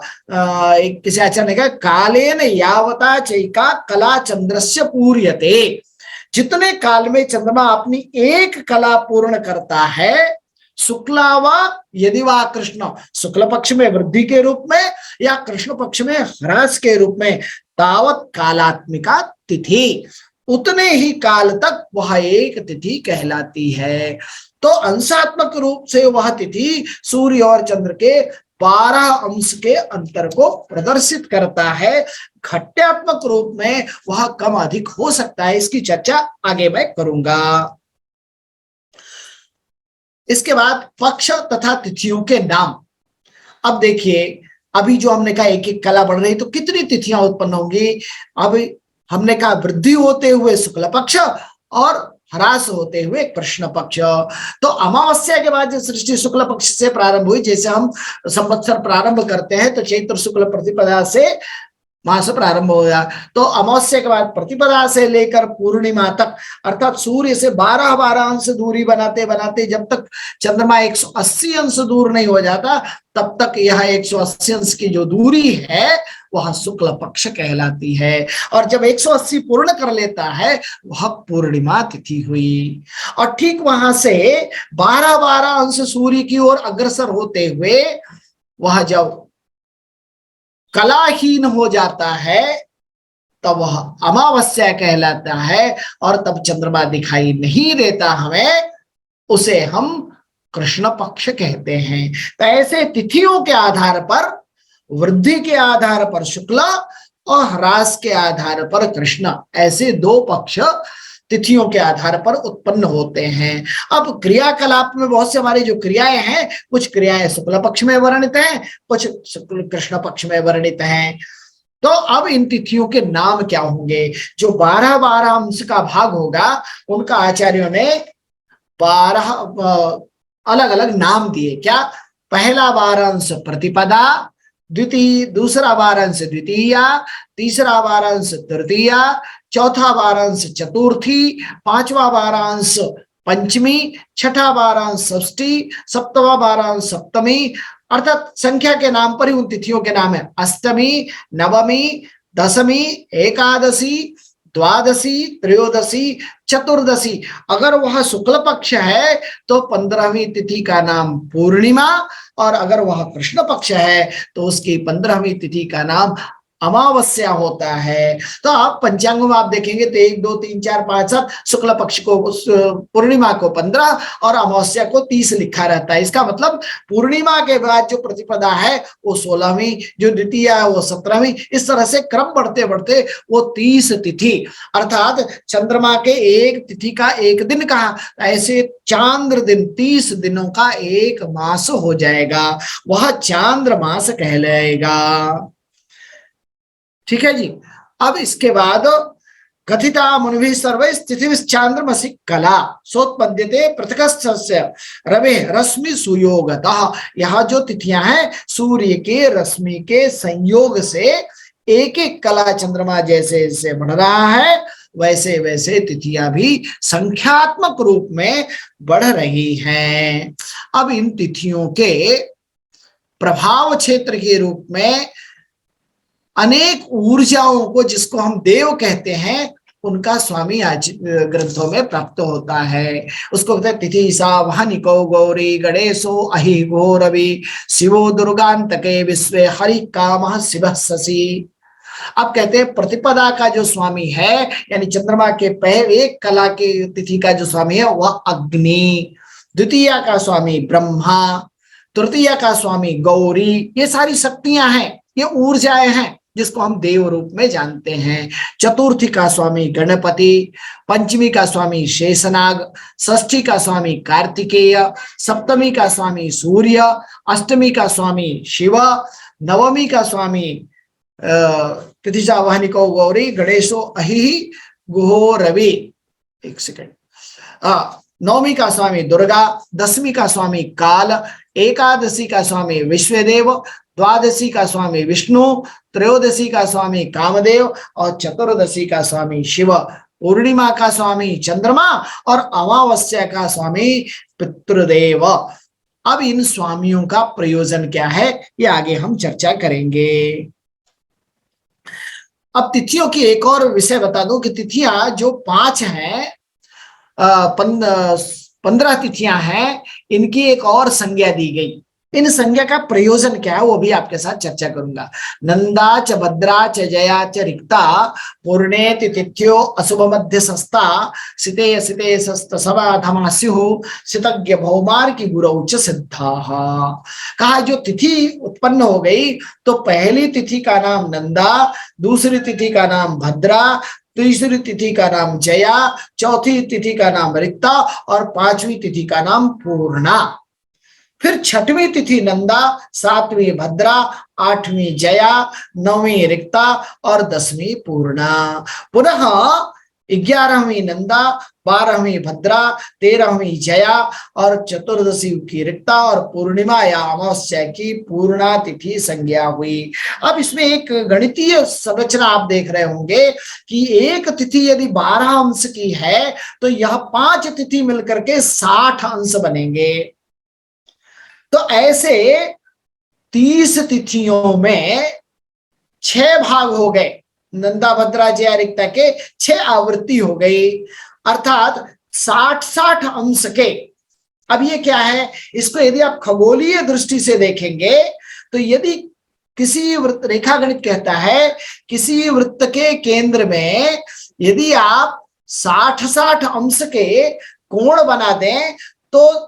एक किसी आचार्य ने कहा, कालेन यावता चैका कला चंद्रस्य पूर्यते। जितने काल में चंद्रमा अपनी एक कला पूर्ण करता है, शुक्ला व यदि वा कृष्ण, शुक्ल पक्ष में वृद्धि के रूप में या कृष्ण पक्ष में ह्रास के रूप में, तावत कालात्मिका तिथि, उतने ही काल तक वह एक तिथि कहलाती है। तो अंशात्मक रूप से वह तिथि सूर्य और चंद्र के 12 अंश के अंतर को प्रदर्शित करता है। घट्यात्मक रूप में वह कम अधिक हो सकता है। इसकी चर्चा आगे मैं करूंगा। इसके बाद पक्ष तथा तिथियों के नाम। अब देखिए, अभी जो हमने कहा एक एक कला बढ़ रही, तो कितनी तिथियां उत्पन्न होंगी। अब हमने कहा वृद्धि होते हुए शुक्ल पक्ष और ह्रास होते हुए कृष्ण पक्ष। तो अमावस्या के बाद जो सृष्टि शुक्ल पक्ष से प्रारंभ हुई, जैसे हम संवत्सर प्रारंभ करते हैं तो चैत्र शुक्ल प्रतिपदा से मास प्रारंभ हो गया। तो अमावस्या के बाद प्रतिपदा से लेकर पूर्णिमा तक, अर्थात सूर्य से 12-12 अंश दूरी बनाते बनाते जब तक चंद्रमा 180 अंश दूर नहीं हो जाता, तब तक यह 180 अंश की जो दूरी है वह शुक्ल पक्ष कहलाती है। और जब 180 पूर्ण कर लेता है, वह पूर्णिमा तिथि हुई। और ठीक वहां से 12-12 अंश सूर्य की ओर अग्रसर होते हुए वह जब कलाहीन हो जाता है, तब वह अमावस्या कहलाता है। और तब चंद्रमा दिखाई नहीं देता हमें, उसे हम कृष्ण पक्ष कहते हैं। तो ऐसे तिथियों के आधार पर, वृद्धि के आधार पर शुक्ल और ह्रास के आधार पर कृष्ण, ऐसे 2 पक्ष तिथियों के आधार पर उत्पन्न होते हैं। अब क्रियाकलाप में बहुत से हमारी जो क्रियाएं हैं, कुछ क्रियाएं शुक्ल पक्ष में वर्णित हैं, कुछ कृष्ण पक्ष में वर्णित हैं। तो अब इन तिथियों के नाम क्या होंगे? जो 12-12 अंश का भाग होगा, उनका आचार्यों ने 12 अलग अलग नाम दिए। क्या? पहला 12 अंश प्रतिपदा, दूसरा 12 अंश द्वितीया, तीसरा 12 अंश तृतीया, चौथा 12 अंश चतुर्थी, पांचवा 12 अंश पंचमी, छठा 12 अंश षष्ठी, सप्तवा 12 अंश सप्तमी। अर्थात संख्या के नाम पर ही उन तिथियों के नाम है। अष्टमी, नवमी, दशमी, एकादशी, द्वादशी, त्रयोदशी, चतुर्दशी। अगर वह शुक्ल पक्ष है तो 15वीं तिथि का नाम पूर्णिमा, और अगर वह कृष्ण पक्ष है तो उसकी 15वीं तिथि का नाम अमावस्या होता है। तो आप पंचांग में आप देखेंगे तो 1, 2, 3, 4, 5, 7, शुक्ल पक्ष को, पूर्णिमा को 15 और अमावस्या को 30 लिखा रहता है। इसका मतलब पूर्णिमा के बाद जो प्रतिपदा है वो 16वीं, जो द्वितीय है वो 17वीं, इस तरह से क्रम बढ़ते बढ़ते वो 30 तिथि, अर्थात चंद्रमा के एक तिथि का एक दिन कहा, ऐसे चांद्र दिन 30 दिनों का एक मास हो जाएगा, वह चांद्र मास कहलाएगा। ठीक है जी। अब इसके बाद कथिता मुनिभिः सर्वैः तिथिश्चांद्रमसि कला सोत्पद्यते पृथक्स्य रवि रश्मि सुयोगतः। यह जो तिथियां हैं, सूर्य के रश्मि के संयोग से एक एक कला चंद्रमा जैसे जैसे बढ़ रहा है, वैसे वैसे तिथियां भी संख्यात्मक रूप में बढ़ रही हैं। अब इन तिथियों के प्रभाव क्षेत्र के रूप में अनेक ऊर्जाओं को, जिसको हम देव कहते हैं, उनका स्वामी आज ग्रंथों में प्राप्त होता है। उसको कहते हैं तिथि सा वहनिको गौरी गणेशो अहि घो रवि शिवो दुर्गांतके विश्वे हरि कामः शिवः शशि। अब कहते हैं प्रतिपदा का जो स्वामी है, यानी चंद्रमा के पहले एक कला के तिथि का जो स्वामी है वह अग्नि, द्वितीय का स्वामी ब्रह्मा, तृतीय का स्वामी गौरी। ये सारी शक्तियां हैं, ये ऊर्जाएं हैं जिसको हम देव रूप में जानते हैं। चतुर्थी का स्वामी गणपति, पंचमी का स्वामी शेषनाग, षष्ठी का स्वामी कार्तिकेय, सप्तमी का स्वामी सूर्य, अष्टमी का स्वामी शिव, नवमी का स्वामी तिथिसा वहनिको गौरी गणेशो अहि गुहो रवि। एक सेकंड। नवमी का स्वामी दुर्गा, 10वीं का स्वामी काल, एकादशी का स्वामी विश्वदेव, द्वादशी का स्वामी विष्णु, त्रयोदशी का स्वामी कामदेव और चतुर्दशी का स्वामी शिव, पूर्णिमा का स्वामी चंद्रमा और अमावस्या का स्वामी पितृदेव। अब इन स्वामियों का प्रयोजन क्या है, ये आगे हम चर्चा करेंगे। अब तिथियों की एक और विषय बता दूं कि तिथियां जो 5 हैं, 15 तिथियां हैं, इनकी एक और संज्ञा दी गई। इन संज्ञा का प्रयोजन क्या है वो भी आपके साथ चर्चा करूंगा। नंदा च भद्रा च जया च रिक्ता पूर्णे तिथियो अशुभ मध्य सस्ता सिते सिते सस्त सवाधमा स्युः सितज्ञ भौमार की गुरौ च सिद्धा। कहा जो तिथि उत्पन्न हो गई तो पहली तिथि का नाम नंदा, दूसरी तिथि का नाम भद्रा, तीसरी तिथि का नाम जया, चौथी तिथि का नाम रिक्ता और पांचवी तिथि का नाम पूर्णा। फिर छठवीं तिथि नंदा, सातवीं भद्रा, आठवीं जया, नौवीं रिक्ता और 10वीं पूर्णा। पुनः 11वीं नंदा, 12वीं भद्रा, 13वीं जया और चतुर्दशी की रिक्ता और पूर्णिमा या अमावस्या की पूर्णा तिथि संज्ञा हुई। अब इसमें एक गणितीय संरचना आप देख रहे होंगे कि एक तिथि यदि 12 अंश की है तो यह 5 तिथि मिलकर के 60 अंश बनेंगे। तो ऐसे 30 तिथियों में 6 भाग हो गए, नंदा भद्रा जया रिक्ता के 6 आवृत्ति हो गई, अर्थात 60-60 अंश के। अब ये क्या है, इसको यदि आप खगोलीय दृष्टि से देखेंगे तो यदि किसी वृत्त, रेखा गणित कहता है किसी वृत्त के केंद्र में यदि आप 60-60 अंश के कोण बना दें तो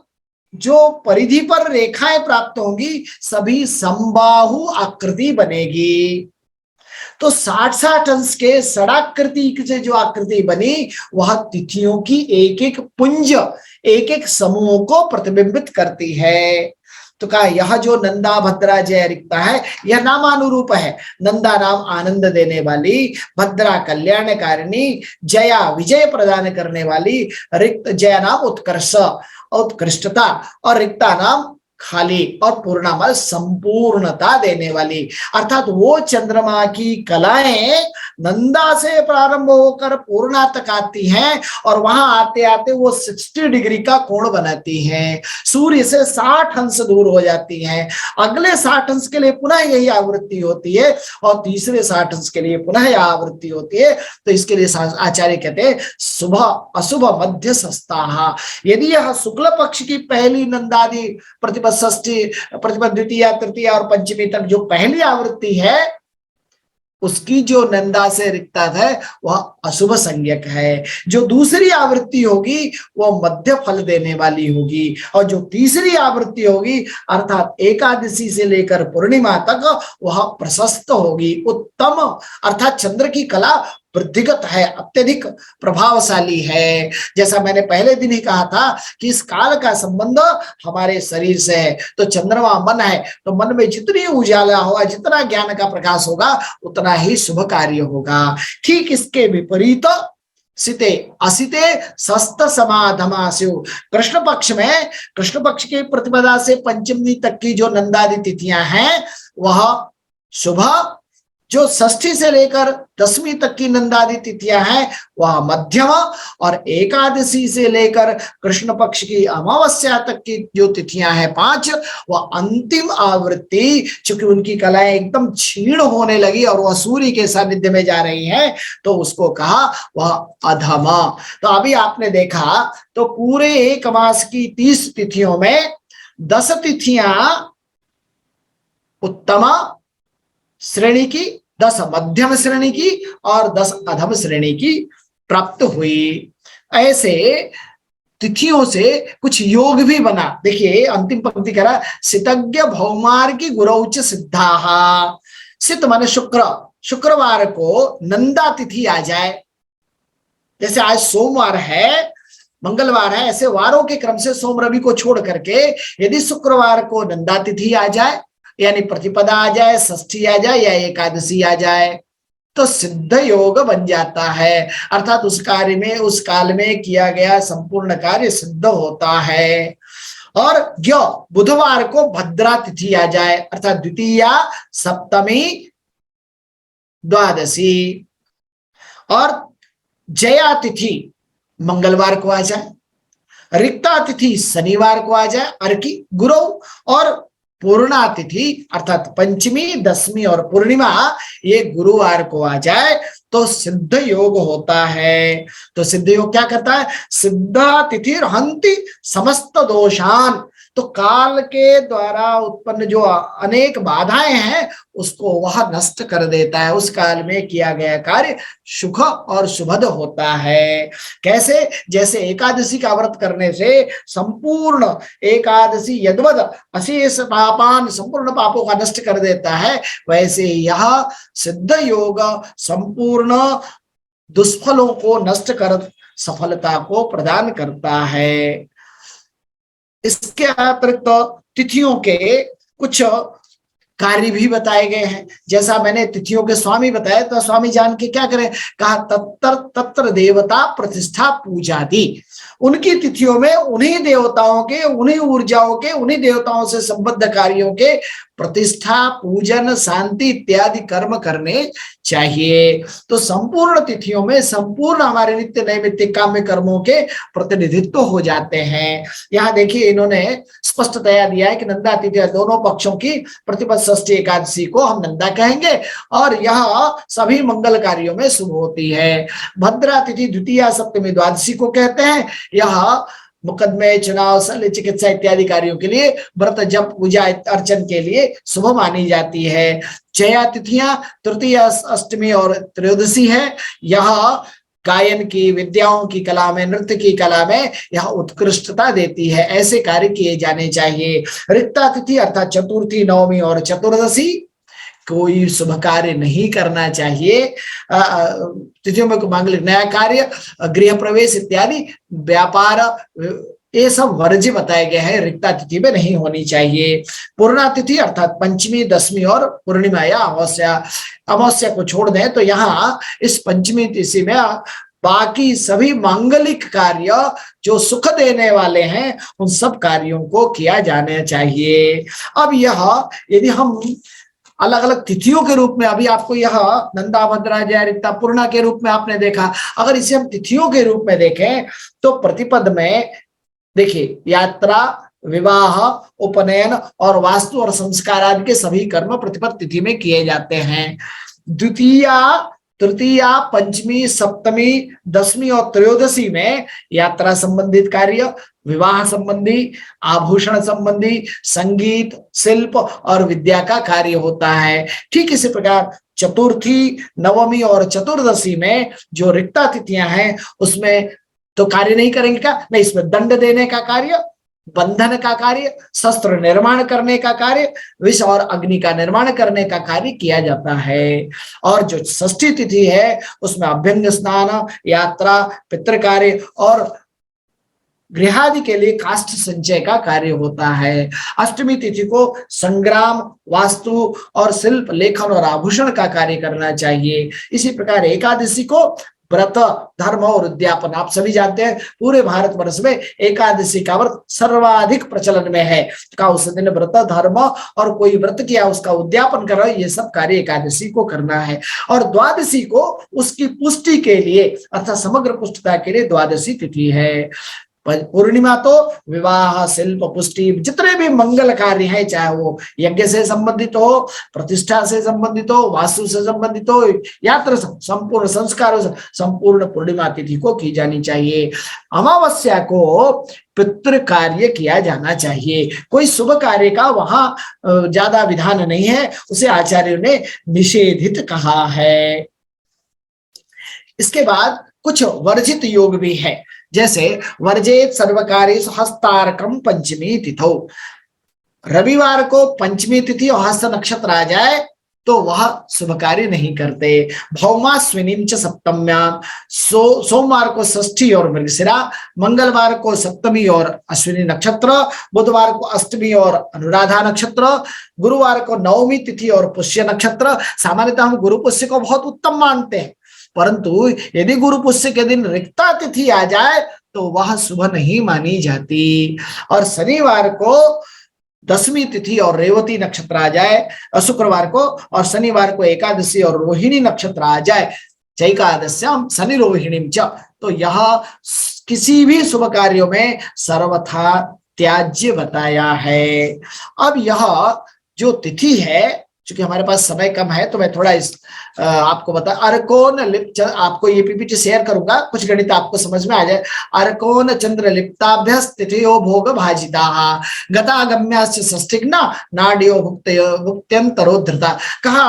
जो परिधि पर रेखाएं प्राप्त होंगी सभी समबाहु आकृति बनेगी। तो 60-60 अंश के षडाकृति से जो आकृति बनी वह तिथियों की एक एक पुंज, एक एक समूह को प्रतिबिंबित करती है। तो कहा यह जो नंदा भद्रा जया रिक्ता है यह नामानुरूप है। नंदा नाम आनंद देने वाली, भद्रा कल्याणकारिणी, जया विजय प्रदान करने वाली, रिक्त जया नाम उत्कर्ष उत्कृष्टता और रिक्ता नाम खाली और पूर्णा माल संपूर्णता देने वाली। अर्थात वो चंद्रमा की कलाएं नंदा से प्रारंभ होकर पूर्णा तक आती हैं और वहां आते आते वो 60 डिग्री का कोण बनाती हैं, सूर्य से 60 अंश दूर हो जाती हैं। अगले 60 अंश के लिए पुनः यही आवृत्ति होती है और तीसरे 60 अंश के लिए पुनः यह आवृत्ति होती है। तो इसके लिए आचार्य कहते हैं शुभ अशुभ मध्य सस्ता। यदि यह शुक्ल पक्ष की पहली नंदादि प्रतिपद षष्ठी प्रतिपद द्वितीय तृतीय और पंचमी तक जो पहली आवृत्ति है उसकी जो नंदा से रिक्ता है वह अशुभ संज्ञक है। जो दूसरी आवृत्ति होगी वह मध्य फल देने वाली होगी और जो तीसरी आवृत्ति होगी अर्थात एकादशी से लेकर पूर्णिमा तक वह प्रशस्त होगी, उत्तम, अर्थात चंद्र की कला वृद्धिगत है, अत्यधिक प्रभावशाली है। जैसा मैंने पहले दिन ही कहा था कि इस काल का संबंध हमारे शरीर से है। तो चंद्रमा मन है तो मन में जितनी उजाला होगा, जितना ज्ञान का प्रकाश होगा उतना ही शुभ कार्य होगा। ठीक इसके विपरीत सिते असिते सस्त समाधमास्यु, कृष्ण पक्ष में, कृष्ण पक्ष की प्रतिपदा से पंचमी तक की जो नंदादि तिथियां हैं वह शुभ, जो षष्ठी से लेकर 10वीं तक की नंदादि तिथियां हैं वह मध्यम और एकादशी से लेकर कृष्ण पक्ष की अमावस्या तक की जो तिथियां हैं 5 वह अंतिम आवृत्ति, चूंकि उनकी कलाएं एकदम क्षीण होने लगी और वह सूर्य के सानिध्य में जा रही हैं तो उसको कहा वह अधमा। तो अभी आपने देखा तो पूरे एक मास की 30 तिथियों में 10 तिथियां उत्तम श्रेणी की, 10 मध्यम श्रेणी की और 10 अधम श्रेणी की प्राप्त हुई। ऐसे तिथियों से कुछ योग भी बना। देखिए अंतिम पंक्ति कह रहा सितज्ञ भौमार की गुरौच सिद्धा। सित माने शुक्र, शुक्रवार को नंदा तिथि आ जाए, जैसे आज सोमवार है, मंगलवार है, ऐसे वारों के क्रम से सोम रवि को छोड़ करके यदि शुक्रवार को नंदा तिथि आ जाए यानी प्रतिपदा आ जाए, षष्ठी आ जाए या एकादशी आ जाए तो सिद्ध योग बन जाता है। अर्थात उस कार्य में, उस काल में किया गया संपूर्ण कार्य सिद्ध होता है। और ज्ञ बुधवार को भद्रा तिथि आ जाए, अर्थात द्वितीया सप्तमी द्वादशी, और जया तिथि मंगलवार को आ जाए, रिक्ता तिथि शनिवार को आ जाए अर्की गुरु, और पूर्णा तिथि अर्थात पंचमी दसवीं और पूर्णिमा ये गुरुवार को आ जाए तो सिद्ध योग होता है। तो सिद्ध योग क्या करता है? सिद्धा तिथि हंति समस्त दोषान, तो काल के द्वारा उत्पन्न जो अनेक बाधाएं हैं उसको वह नष्ट कर देता है। उस काल में किया गया कार्य सुख और शुभद होता है। कैसे? जैसे एकादशी का व्रत करने से संपूर्ण एकादशी यद्वद अशेष पापान, संपूर्ण पापों का नष्ट कर देता है, वैसे यह सिद्ध योग संपूर्ण दुष्फलों को नष्ट कर सफलता को प्रदान करता है। इसके अतिरिक्त तिथियों के कुछ कार्य भी बताए गए हैं। जैसा मैंने तिथियों के स्वामी बताया, तो स्वामी जान के क्या करें? कहा तत्र तत्र देवता प्रतिष्ठा पूजा दी। उनकी तिथियों में उन्हीं देवताओं के, उन्हीं ऊर्जाओं के, उन्हीं देवताओं से संबद्ध कार्यों के प्रतिष्ठा, पूजन, शांति इत्यादि कर्म करने चाहिए। तो संपूर्ण तिथियों में संपूर्ण हमारे नित्य नैमित्तिक काम्य कर्मों के प्रतिनिधित्व हो जाते हैं। यहाँ देखिए इन्होंने स्पष्टतया दिया है कि नंदा तिथि दोनों पक्षों की प्रतिपद षष्ठी एकादशी को हम नंदा कहेंगे और यह सभी मंगल कार्यों में शुभ होती है। भद्रा तिथि द्वितीया सप्तमी द्वादशी को कहते हैं। यह मुकदमे, चुनाव, शल्य चिकित्सा इत्यादि कार्यों के लिए, व्रत जप पूजा अर्चन के लिए शुभ मानी जाती है। जया तिथियां तृतीया अष्टमी और त्रयोदशी है। यह गायन की, विद्याओं की कला में, नृत्य की कला में यह उत्कृष्टता देती है। ऐसे कार्य किए जाने चाहिए। रिक्ता तिथि अर्थात चतुर्थी, नवमी और चतुर्दशी कोई शुभ कार्य नहीं करना चाहिए। तिथियों में मांगलिक नया कार्य, गृह प्रवेश इत्यादि, व्यापार, ये सब वर्ज्य बताए गए हैं, रिक्ता तिथि में नहीं होनी चाहिए। पूर्णा तिथि अर्थात पंचमी, दसवीं और पूर्णिमा या अमावस्या को छोड़ दें तो यहाँ इस पंचमी तिथि में बाकी सभी मांगलिक कार्य जो सुख देने वाले हैं उन सब कार्यों को किया जाना चाहिए। अब यह यदि हम अलग अलग तिथियों के रूप में, अभी आपको यह नंदा, भद्रा, जया, रिक्ता, पूर्णा के रूप में आपने देखा, अगर इसे हम तिथियों के रूप में देखें तो प्रतिपद में देखिए यात्रा, विवाह, उपनयन और वास्तु और संस्कार आदि के सभी कर्म प्रतिपद तिथि में किए जाते हैं। द्वितीया, तृतीया, पंचमी, सप्तमी, दसवीं और त्रयोदशी में यात्रा संबंधित कार्य, विवाह संबंधी, आभूषण संबंधी, संगीत, शिल्प और विद्या का कार्य होता है। ठीक इसी प्रकार चतुर्थी, नवमी और चतुर्दशी में जो रिक्ता तिथियां हैं उसमें तो कार्य नहीं करेंगे क्या? नहीं, इसमें दंड देने का कार्य, बंधन का कार्य, शस्त्र निर्माण करने का कार्य, विष और अग्नि का निर्माण करने का कार्य किया जाता है। और जो षष्ठी तिथि है उसमें अभ्यंग स्नान, यात्रा, पितृ कार्य और गृहादि के लिए काष्ठ संचय का कार्य होता है। अष्टमी तिथि को संग्राम, वास्तु और शिल्प, लेखन और आभूषण का कार्य करना चाहिए। इसी प्रकार एकादशी को व्रत, धर्म और उद्यापन, आप सभी जानते हैं पूरे भारतवर्ष में एकादशी का व्रत सर्वाधिक प्रचलन में है। का उस दिन व्रत, धर्म और कोई व्रत किया उसका उद्यापन कर रहा है, ये सब कार्य एकादशी को करना है। और द्वादशी को उसकी पुष्टि के लिए अर्थात समग्र पुष्टता के लिए द्वादशी तिथि है। पूर्णिमा तो विवाह, शिल्प, पुष्टि, जितने भी मंगल कार्य हैं, चाहे वो यज्ञ से संबंधित हो, प्रतिष्ठा से संबंधित हो, वास्तु से संबंधित हो, यात्रा, संपूर्ण संस्कारों से संपूर्ण पूर्णिमा तिथि को की जानी चाहिए। अमावस्या को पितृ कार्य किया जाना चाहिए। कोई शुभ कार्य का वहां ज्यादा विधान नहीं है, उसे आचार्यों ने निषेधित कहा है। इसके बाद कुछ वर्जित योग भी है, जैसे वर्जेत सर्वकार्येषु हस्तारकम पंचमी तिथौ। रविवार को पंचमी तिथि और हस्त नक्षत्र आ जाए तो वह शुभ कार्य नहीं करते। भौमास्विनीम च सप्तम्याम, सोमवार को षष्ठी और मृगशिरा, मंगलवार को सप्तमी और अश्विनी नक्षत्र, बुधवार को अष्टमी और अनुराधा नक्षत्र, गुरुवार को नवमी तिथि और पुष्य नक्षत्र। सामान्यतः हम गुरु पुष्य को बहुत उत्तम मानते हैं, परंतु यदि गुरु पुष्य के दिन रिक्ता तिथि आ जाए तो वह शुभ नहीं मानी जाती। और शनिवार को दसवीं तिथि और रेवती नक्षत्र आ जाए, शुक्रवार को, और शनिवार को एकादशी और रोहिणी नक्षत्र आ जाए, चैकादश्याम शनि रोहिणी च, तो यह किसी भी शुभ कार्यों में सर्वथा त्याज्य बताया है। अब यह जो तिथि है, क्योंकि हमारे पास समय कम है तो मैं थोड़ा आपको बता, अर्कोन लिप्त, आपको ये पीपीटी शेयर करूंगा, कुछ गणित आपको समझ में आ जाए। अर्कोन चंद्र लिप्ताभ्यस तिथियो भोग भाजिता गतागम्याश्च षष्ठिग्ना नाड्यो भुक्त्यंतरोद्धृता। कहा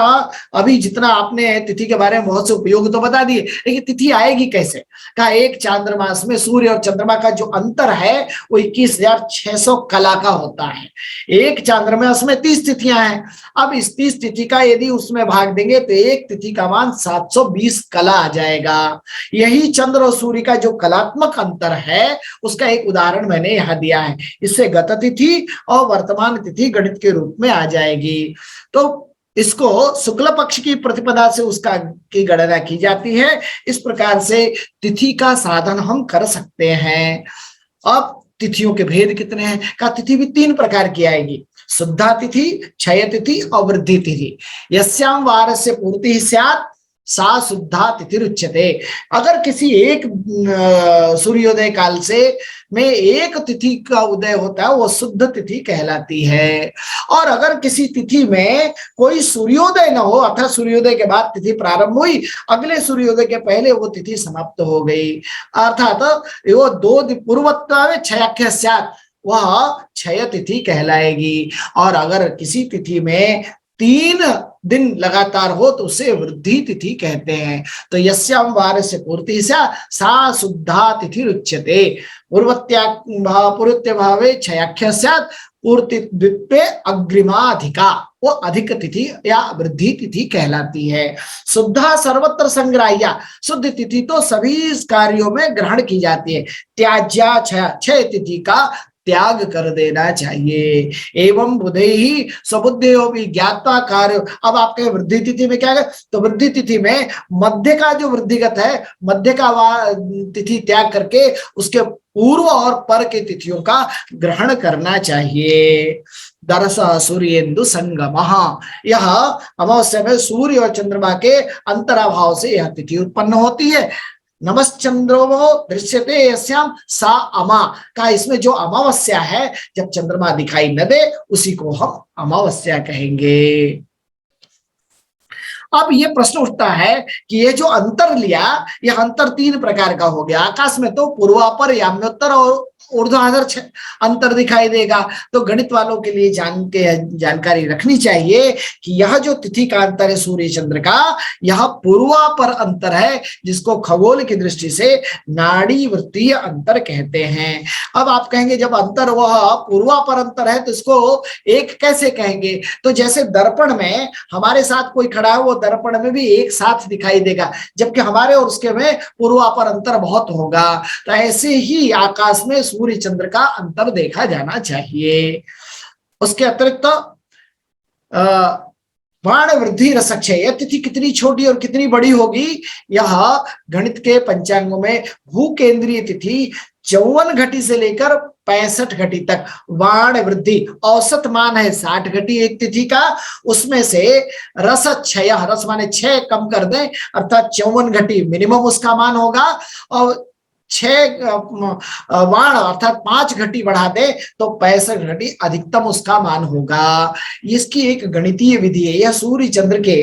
अभी जितना आपने तिथि के बारे में बहुत से उपयोग तो बता दिए, लेकिन तिथि आएगी कैसे? कहा एक चांद्रमास में सूर्य और चंद्रमा का जो अंतर है वो 21,600 कला का होता है। एक चांद्रमास में 30 तिथियां हैं। अब इस 30 तिथि का यदि उसमें भाग देंगे तो एक तिथि का मान 720 कला आ जाएगा। यही चंद्र और सूर्य का जो कलात्मक अंतर है उसका एक उदाहरण मैंने यहां दिया है। इससे गत तिथि और वर्तमान तिथि गणित के रूप में आ जाएगी। तो इसको शुक्ल पक्ष की प्रतिपदा से उसका की गणना की जाती है। इस प्रकार से तिथि का साधन हम कर सकते हैं। अब तिथियों के भेद कितने हैं? का तिथि भी 3 प्रकार की आएगी, शुद्धा तिथि, क्षय तिथि और वृद्धि तिथि। यस्याम वारस्य पूर्ति स्यात् सा शुद्धा तिथि उच्यते। अगर किसी एक सूर्योदय काल से में एक तिथि का उदय होता है वो शुद्ध तिथि कहलाती है। और अगर किसी तिथि में कोई सूर्योदय न हो, अर्थात सूर्योदय के बाद तिथि प्रारंभ हुई, अगले सूर्योदय के पहले वो तिथि समाप्त हो गई, अर्थात वो 2 पूर्वत्व क्षयाख्य स्यात्, वह क्षय तिथि कहलाएगी। और अगर किसी तिथि में 3 दिन लगातार हो तो उसे वृद्धि तिथि कहते हैं। तो यस्याम वारस्य पूर्ति सा शुद्धा तिथि उच्यते। पूर्वत्य भावे क्षयाख्य स्यात् पूर्ति द्वित्वे अग्रिमाधिका, वो अधिक तिथि या वृद्धि तिथि कहलाती है। शुद्धा सर्वत्र संग्राह्या, शुद्ध तिथि तो सभी कार्यों में ग्रहण की जाती है। त्याज्या क्षय तिथि का त्याग कर देना चाहिए। एवं बुद्धि ही स्वबुद्धि भी ज्ञाता कार्य। अब आपके वृद्धि तिथि में क्या है? तो वृद्धि तिथि में मध्य का जो वृद्धिगत है, मध्य का तिथि त्याग करके उसके पूर्व और पर के तिथियों का ग्रहण करना चाहिए। दरस सूर्येन्दु संगम, यह अमावस्या में सूर्य और चंद्रमा के अंतराभाव से यह तिथि उत्पन्न होती है। नमश्चंद्रो दृश्यते यस्याम सा अमा, का इसमें जो अमावस्या है, जब चंद्रमा दिखाई न दे उसी को हम अमावस्या कहेंगे। अब ये प्रश्न उठता है कि ये जो अंतर लिया, यह अंतर 3 प्रकार का हो गया। आकाश में तो पूर्वापर, याम्योत्तर और ऊर्ध्वाधर अंतर दिखाई देगा। तो गणित वालों के लिए जानकारी रखनी चाहिए कि यह जो तिथि का अंतर है सूर्य चंद्र का, यह पूर्वापर अंतर है, जिसको खगोल की दृष्टि से नाड़ी वृत्तीय अंतर कहते हैं। अब आप कहेंगे जब अंतर वह पूर्वापर अंतर है तो इसको एक कैसे कहेंगे? तो जैसे दर्पण में हमारे साथ कोई खड़ा है, वो दर्पण में भी एक साथ दिखाई देगा, जबकि हमारे और उसके में पूर्वापर अंतर बहुत होगा। तो ऐसे ही आकाश में सूर्य चंद्र का अंतर देखा जाना चाहिए। उसके अतिरिक्त बाण वृद्धि रसक्षय, तिथि कितनी छोटी और कितनी बड़ी होगी, यह गणित के पंचांगों में भू केंद्रीय तिथि 54 घटी से लेकर 65 घटी तक बाण वृद्धि, औसत मान है 60 घटी एक तिथि का, उसमें से रस क्षय, रस माने 6 कम कर दें, अर्थात 54 घटी मिनिमम उसका मान होगा, और 6 बाण अर्थात 5 घटी बढ़ा दे तो 65 घटी अधिकतम उसका मान होगा। इसकी एक गणितीय विधि है। यह सूर्य चंद्र के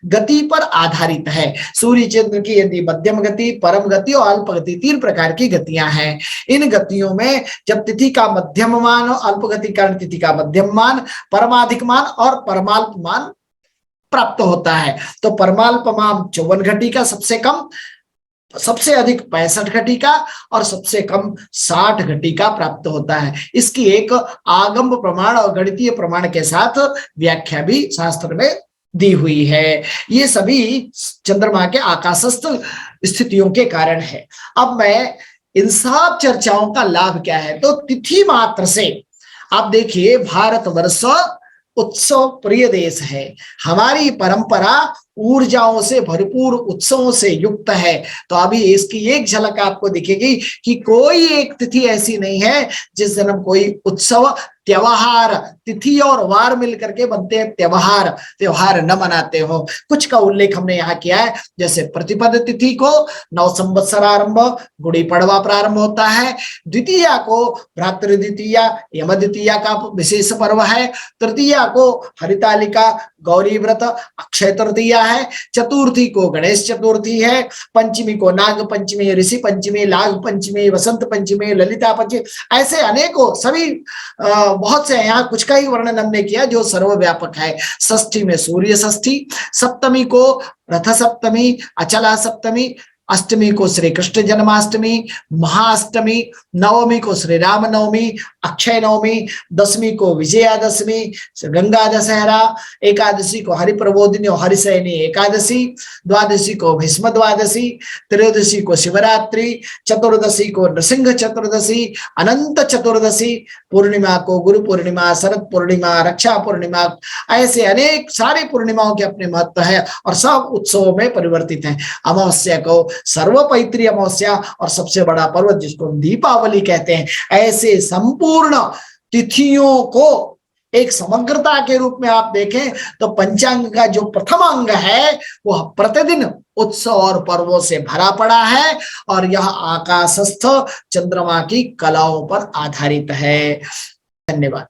गति पर आधारित है। सूर्य चंद्र की यदि मध्यम गति, परम गति और अल्प गति 3 प्रकार की गतियां हैं। इन गतियों में जब तिथि का मध्यम मान, अल्प गति कारण तिथि का मध्यम मान, परमाधिक मान और परमाल्प मान प्राप्त होता है। तो परमाल्प मान 54 घटी का सबसे कम, सबसे अधिक 65 घटी का और सबसे कम 60 घटी का प्राप्त होता है। इसकी एक आगम प्रमाण और गणितीय प्रमाण के साथ व्याख्या भी शास्त्र में दी हुई है। ये सभी चंद्रमा के आकाशस्थ स्थितियों के कारण है। अब मैं इन सब चर्चाओं का लाभ क्या है, तो तिथि मात्र से आप देखिए, भारतवर्ष उत्सव प्रिय देश है। हमारी परंपरा ऊर्जाओं से भरपूर, उत्सवों से युक्त है। तो अभी इसकी एक झलक आपको दिखेगी कि कोई एक तिथि ऐसी नहीं है जिस दिन हम कोई उत्सव, त्योहार, तिथि और वार मिलकर के बनते हैं त्योहार, त्योहार न मनाते हो। कुछ का उल्लेख हमने यहाँ किया है, जैसे प्रतिपद तिथि को नव संवत्सर आरंभ, गुड़ी पड़वा प्रारंभ होता है। द्वितीया को भ्रातृ द्वितीया, यम द्वितीया का विशेष पर्व है। तृतीया को हरितालिका, गौरी व्रत, अक्षय तृतीया है। चतुर्थी को गणेश चतुर्थी है। पंचमी को नाग पंचमी, ऋषि पंचमी, लाभ पंचमी, वसंत पंचमी, ललिता पंचमी, ऐसे अनेकों सभी बहुत से, यहाँ कुछ का ही वर्णन हमने किया जो सर्वव्यापक है। षष्ठी में सूर्य षष्ठी, सप्तमी को रथ सप्तमी, अचला सप्तमी, अष्टमी को श्री कृष्ण जन्माष्टमी, महाअष्टमी, नवमी को श्री राम नवमी, अक्षय नवमी, दशमी को विजयादशमी, गंगा दशहरा, एकादशी को हरिप्रबोधिनी और हरिशयनी एकादशी, द्वादशी को भीष्म द्वादशी, त्रयोदशी को शिवरात्रि, चतुर्दशी को नृसिंह चतुर्दशी, अनंत चतुर्दशी, पूर्णिमा को गुरु पूर्णिमा, शरद पूर्णिमा, रक्षा पूर्णिमा, ऐसे अनेक सारे पूर्णिमाओं के अपने महत्व है और सब उत्सवों में परिवर्तित है। अमावस्या को सर्वपैत्री अमावस्या और सबसे बड़ा पर्व जिसको हम दीपावली कहते हैं। ऐसे संपूर्ण तिथियों को एक समग्रता के रूप में आप देखें तो पंचांग का जो प्रथम अंग है वह प्रतिदिन उत्सव और पर्वों से भरा पड़ा है और यह आकाशस्थ चंद्रमा की कलाओं पर आधारित है। धन्यवाद।